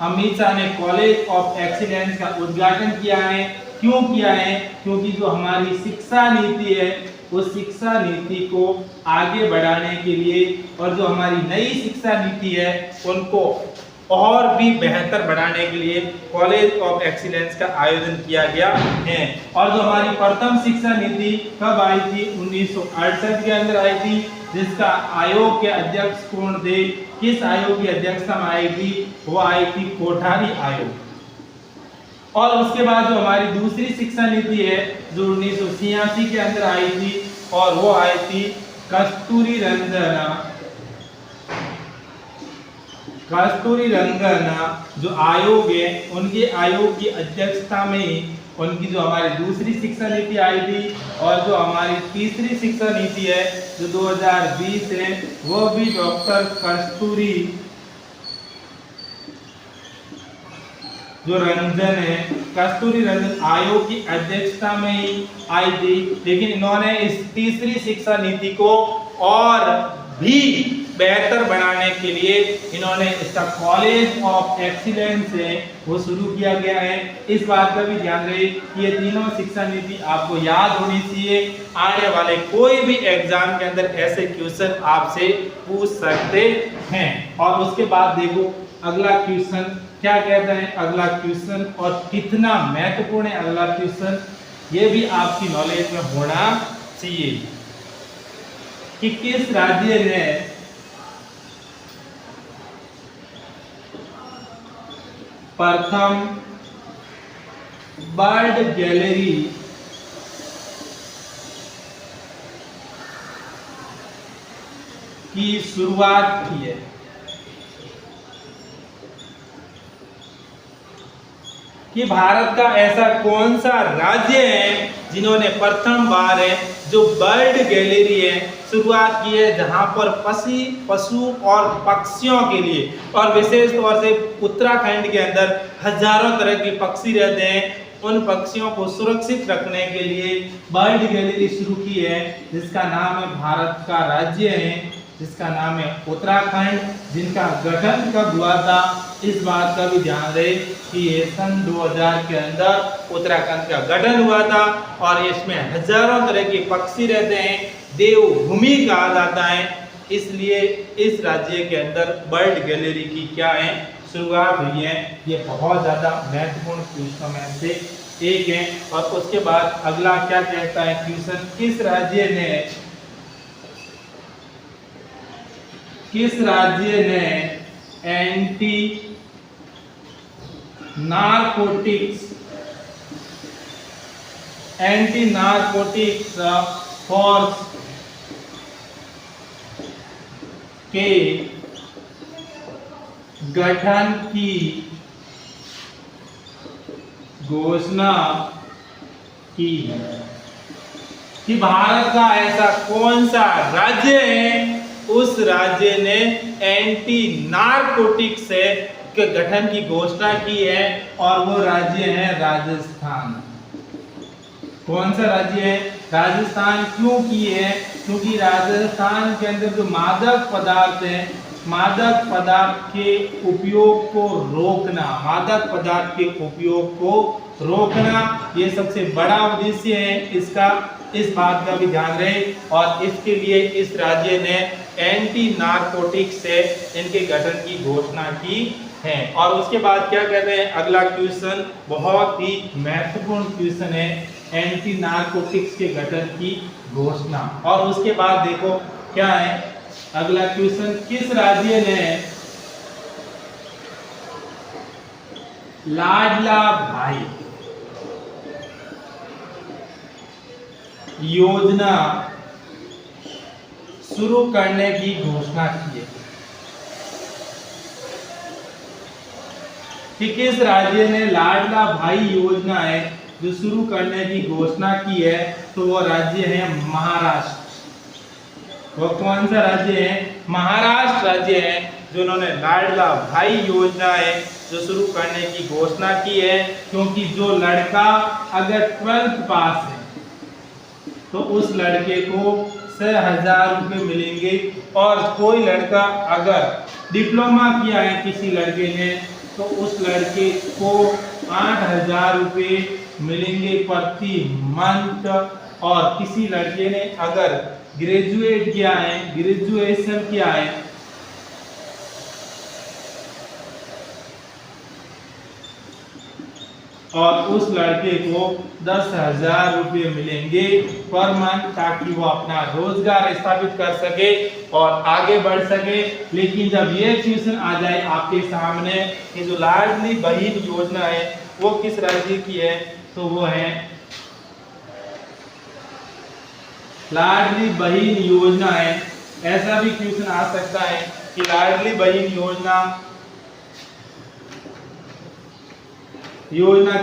अमित शाह ने कॉलेज ऑफ एक्सीलेंस का उद्घाटन किया है। क्यों किया है? क्योंकि जो हमारी शिक्षा नीति है, उस शिक्षा नीति को आगे बढ़ाने के लिए, और जो हमारी नई शिक्षा नीति है उनको और भी बेहतर बनाने के लिए कॉलेज ऑफ एक्सीलेंस का आयोजन किया गया है। और जो हमारी प्रथम शिक्षा नीति कब आई थी? 1968 के अंदर आई थी, जिसका आयोग के अध्यक्ष कौन थे? किस आयोग की अध्यक्षता में आई थी? वो आई थी कोठारी आयोग। और उसके बाद जो हमारी दूसरी शिक्षा नीति है, जो 1986 के अंदर आई थी, और वो आई थी कस्तूरी रंगन जो आयोग है, उनके आयोग की अध्यक्षता में उनकी जो हमारी दूसरी शिक्षा नीति आई थी। और जो हमारी तीसरी शिक्षा नीति है जो 2020 है, वो भी डॉक्टर कस्तूरी रंजन आयोग की अध्यक्षता में ही आई थी। लेकिन इन्होंने इस तीसरी शिक्षा नीति को और भी बेहतर बनाने के लिए इन्होंने इसका कॉलेज ऑफ एक्सीलेंस है वो शुरू किया गया है। इस बात का भी ध्यान रहे कि ये तीनों शिक्षा नीति आपको याद होनी चाहिए। आने वाले कोई भी एग्जाम के अंदर ऐसे क्वेश्चन आपसे पूछ सकते हैं। और उसके बाद देखो अगला क्वेश्चन क्या कहता है, अगला क्वेश्चन, और कितना महत्वपूर्ण है अगला क्वेश्चन, ये भी आपकी नॉलेज में होना चाहिए कि किस राज्य ने प्रथम बर्ड गैलरी की शुरुआत की है। कि भारत का ऐसा कौन सा राज्य है जिन्होंने प्रथम बार है जो बर्ड गैलरी है शुरुआत की है, जहां पर पशु और पक्षियों के लिए, और विशेष तौर से उत्तराखंड के अंदर हजारों तरह के पक्षी रहते हैं, उन पक्षियों को सुरक्षित रखने के लिए बर्ड गैलरी शुरू की है, जिसका नाम है, भारत का राज्य है जिसका नाम है उत्तराखंड। जिनका गठन कब हुआ था, इस बात का भी ध्यान रहे कि ये सन 2000 के अंदर उत्तराखंड का गठन हुआ था, और इसमें हजारों तरह के पक्षी रहते हैं, देवभूमि कहा जाता है, इसलिए इस राज्य के अंदर बर्ड गैलरी की क्या है शुरुआत हुई है। ये बहुत ज्यादा महत्वपूर्ण क्वेश्चनों में से एक है। और उसके बाद अगला क्या कहता है क्वेश्चन, किस राज्य ने एंटी नारकोटिक्स फोर्स के गठन की घोषणा की कि भारत का ऐसा कौन सा राज्य है, उस राज्य ने एंटी नारकोटिक्स के गठन की घोषणा की है और वो राज्य है राजस्थान। कौन सा राज्य है? राजस्थान। क्यों की है? क्योंकि राजस्थान के अंदर जो मादक पदार्थ है, मादक पदार्थ के उपयोग को रोकना, मादक पदार्थ के उपयोग को रोकना, ये सबसे बड़ा उद्देश्य है इसका। इस बात का भी ध्यान रहे और इसके लिए इस राज्य ने एंटी नारकोटिक्स से इनके गठन की घोषणा की है। और उसके बाद क्या कहते हैं, अगला क्वेश्चन बहुत ही महत्वपूर्ण क्वेश्चन है, एंटी नारकोटिक्स के गठन की घोषणा। और उसके बाद देखो क्या है अगला क्वेश्चन, किस राज्य ने लाडला भाई योजना शुरू करने की घोषणा की है? कि किस राज्य ने लाडला भाई योजना है जो शुरू करने की घोषणा की है? तो वो राज्य है महाराष्ट्र। वो कौन सा राज्य है? महाराष्ट्र राज्य है जिन्होंने लाडला भाई योजना है जो शुरू करने की घोषणा की है। क्योंकि जो लड़का अगर 12th पास है तो उस लड़के को 6,000 रुपये मिलेंगे, और कोई लड़का अगर डिप्लोमा किया है किसी लड़के ने तो उस लड़के को 8,000 रुपये मिलेंगे प्रति मंथ। और किसी लड़के ने अगर ग्रेजुएट किया है, ग्रेजुएशन किया है, और उस लड़के को 10,000 रुपये मिलेंगे पर मंथ, ताकि वो अपना रोजगार स्थापित कर सके और आगे बढ़ सके। लेकिन जब ये क्वेश्चन आ जाए आपके सामने कि जो लाडली बहन योजना है वो किस राज्य की है, तो वो है लाडली बहन योजना है। ऐसा भी क्वेश्चन आ सकता है कि लाडली बहन योजना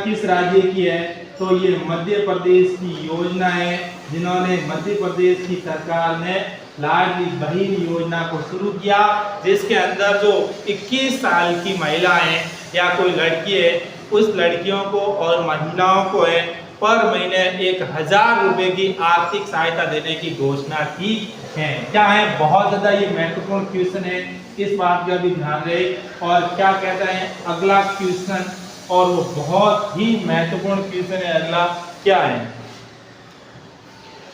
किस राज्य की है, तो ये मध्य प्रदेश की योजना है, जिन्होंने मध्य प्रदेश की सरकार ने लाडली बहन योजना को शुरू किया, जिसके अंदर जो 21 साल की महिला है या कोई लड़की है, उस लड़कियों को और महिलाओं को है पर महीने 1,000 रुपए की आर्थिक सहायता देने की घोषणा की है। क्या है, बहुत ज्यादा ये महत्वपूर्ण क्वेश्चन है, इस बात का भी ध्यान रहे। और क्या कहता है अगला क्वेश्चन, और वो बहुत ही महत्वपूर्ण क्वेश्चन है अगला, क्या है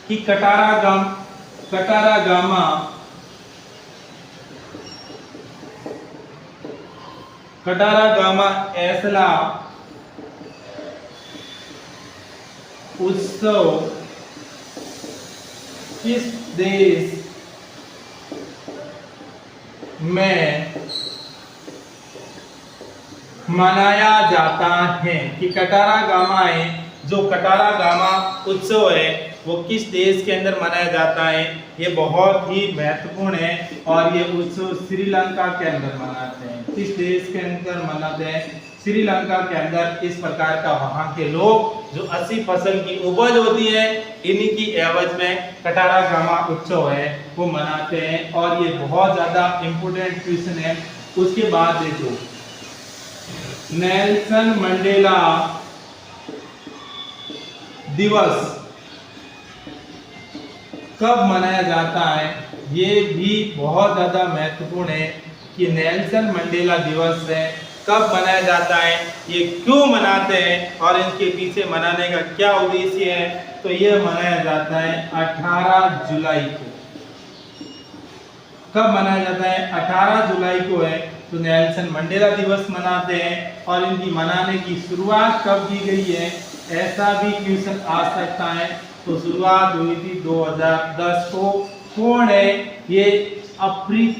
कि कटारा गामा ऐसला उत्सव किस देश में मनाया जाता है? कि कटारा गामा है, जो कटारा गामा उत्सव है वो किस देश के अंदर मनाया जाता है? ये बहुत ही महत्वपूर्ण है और ये उत्सव श्रीलंका के अंदर मनाते हैं। किस देश के अंदर मनाते हैं? श्रीलंका के अंदर। इस प्रकार का वहां के लोग जो 80 फसल की उपज होती है इन्हीं की एवज में कटारा गामा उत्सव है वो मनाते हैं, और ये बहुत ज्यादा इंपोर्टेंट क्वेश्चन है। उसके बाद देखो नेल्सन मंडेला दिवस कब मनाया जाता है? ये भी बहुत ज्यादा महत्वपूर्ण है कि नेल्सन मंडेला दिवस है कब मनाया जाता है, ये क्यों मनाते हैं और इनके पीछे मनाने का क्या उद्देश्य है? तो ये मनाया जाता है 18 जुलाई को। कब मनाया जाता है? 18 जुलाई को है, तो नेल्सन मंडेला दिवस मनाते हैं। और इनकी मनाने की शुरुआत कब की गई है, ऐसा भी क्वेश्चन आ सकता है। तो शुरुआत हुई थी 2010 को। कौन है ये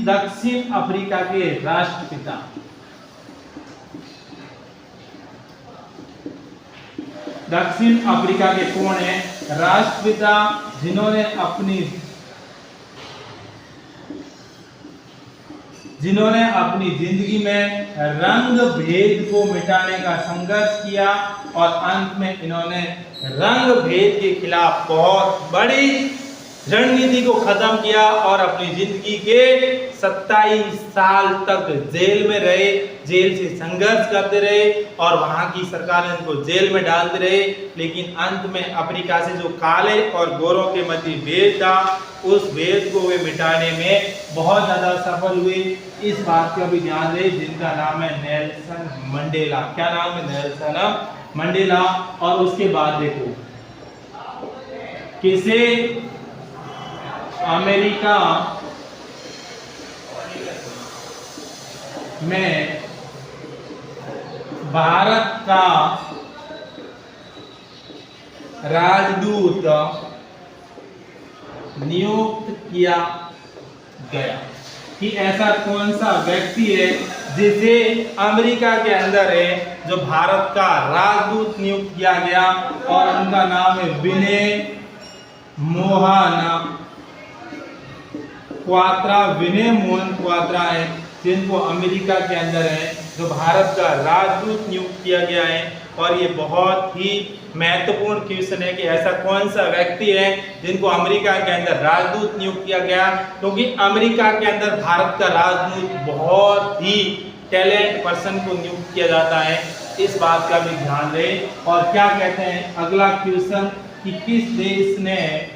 दक्षिण अफ्रीका के राष्ट्रपिता। दक्षिण अफ्रीका के कौन है राष्ट्रपिता जिन्होंने अपनी जिंदगी में रंग भेद को मिटाने का संघर्ष किया और अंत में इन्होंने रंग भेद के खिलाफ बहुत बड़ी रणनीति को खत्म किया और अपनी जिंदगी के 27 साल तक जेल में रहे, जेल से संघर्ष करते रहे और वहां की सरकार ने इनको जेल में डालते रहे। लेकिन अंत में अफ्रीका से जो काले और गोरों के मध्य भेद था उस भेद को वे मिटाने में बहुत ज्यादा सफल हुए। इस बात का भी ध्यान रहे, जिनका नाम है नेल्सन मंडेला। क्या नाम है? Nelson Mandela. और उसके बाद देखो किसे अमेरिका में भारत का राजदूत नियुक्त किया गया कि ऐसा कौन सा व्यक्ति है जिसे अमेरिका के अंदर है जो भारत का राजदूत नियुक्त किया गया और उनका नाम है विनय मोहन क्वात्रा। विनय मोहन क्वात्रा है जिनको अमेरिका के अंदर है जो भारत का राजदूत नियुक्त किया गया है। और ये बहुत ही महत्वपूर्ण क्वेश्चन है कि ऐसा कौन सा व्यक्ति है जिनको अमेरिका के अंदर राजदूत नियुक्त किया गया, क्योंकि अमेरिका के अंदर भारत का राजदूत बहुत ही टैलेंट पर्सन को नियुक्त किया जाता है। इस बात का भी ध्यान रहे। और क्या कहते हैं अगला क्वेश्चन कि किस देश ने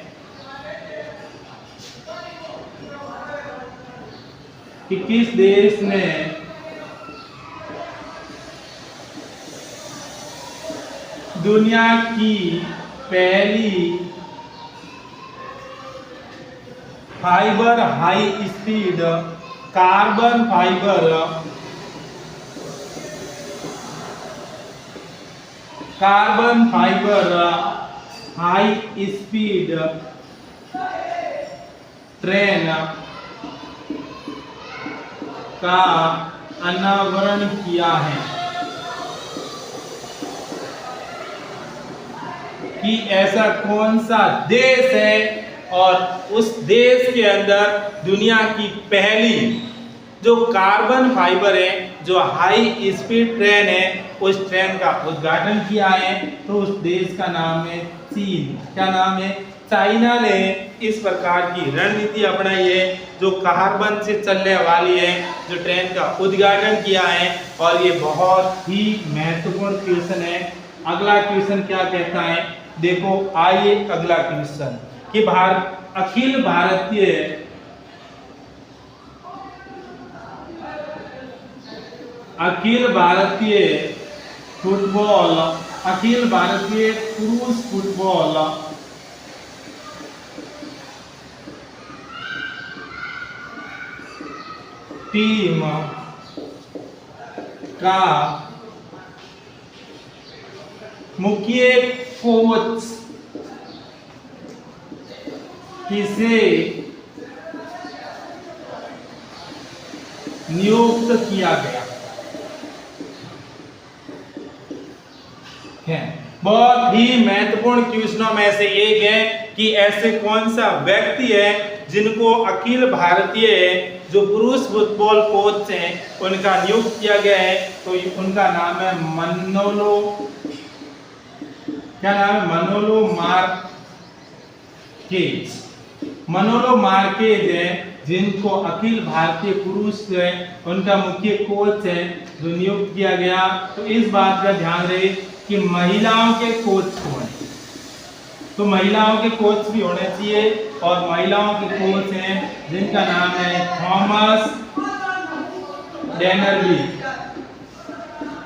दुनिया की पहली fibre high speed carbon fibre high speed train का अनावरण किया है कि ऐसा कौन सा देश है और उस देश के अंदर दुनिया की पहली जो कार्बन फाइबर है जो हाई स्पीड ट्रेन है उस ट्रेन का उद्घाटन किया है। तो उस देश का नाम है चीन। क्या नाम है? चाइना ने इस प्रकार की रणनीति अपनाई है जो कार्बन से चलने वाली है जो ट्रेन का उद्घाटन किया है। और ये बहुत ही महत्वपूर्ण क्वेश्चन है। अगला क्वेश्चन क्या कहता है देखो, आइए अगला क्वेश्चन कि अखिल भारतीय पुरुष फुटबॉल टीम का मुख्य कोच किसे नियुक्त किया गया है? बहुत ही महत्वपूर्ण क्वेश्चनों में से एक है कि ऐसे कौन सा व्यक्ति है जिनको अखिल भारतीय जो पुरुष फुटबॉल कोच हैं उनका नियुक्त किया गया है। तो उनका नाम है मनोलो। क्या नाम है? मनोलो मार्केज है जिनको अखिल भारतीय पुरुष है उनका मुख्य कोच है जो नियुक्त किया गया। तो इस बात का ध्यान रहे कि महिलाओं के कोच कौन है। तो महिलाओं के कोच भी होने चाहिए और महिलाओं के कोच हैं जिनका नाम है थॉमस डेनरबी।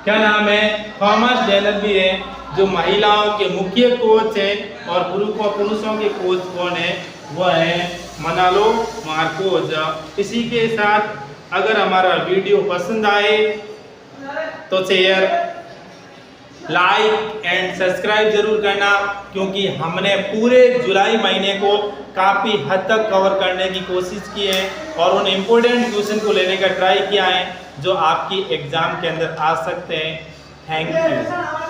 क्या नाम है? थॉमस डेनरबी है जो महिलाओं के मुख्य कोच है। और पुरुषों के कोच कौन है? वो है मनालो मार्कोज। इसी के साथ अगर हमारा वीडियो पसंद आए तो शेयर लाइक एंड सब्सक्राइब जरूर करना, क्योंकि हमने पूरे जुलाई महीने को काफ़ी हद तक कवर करने की कोशिश की है और उन इम्पोर्टेंट क्वेश्चन को लेने का ट्राई किया है जो आपकी एग्ज़ाम के अंदर आ सकते हैं। Thank you.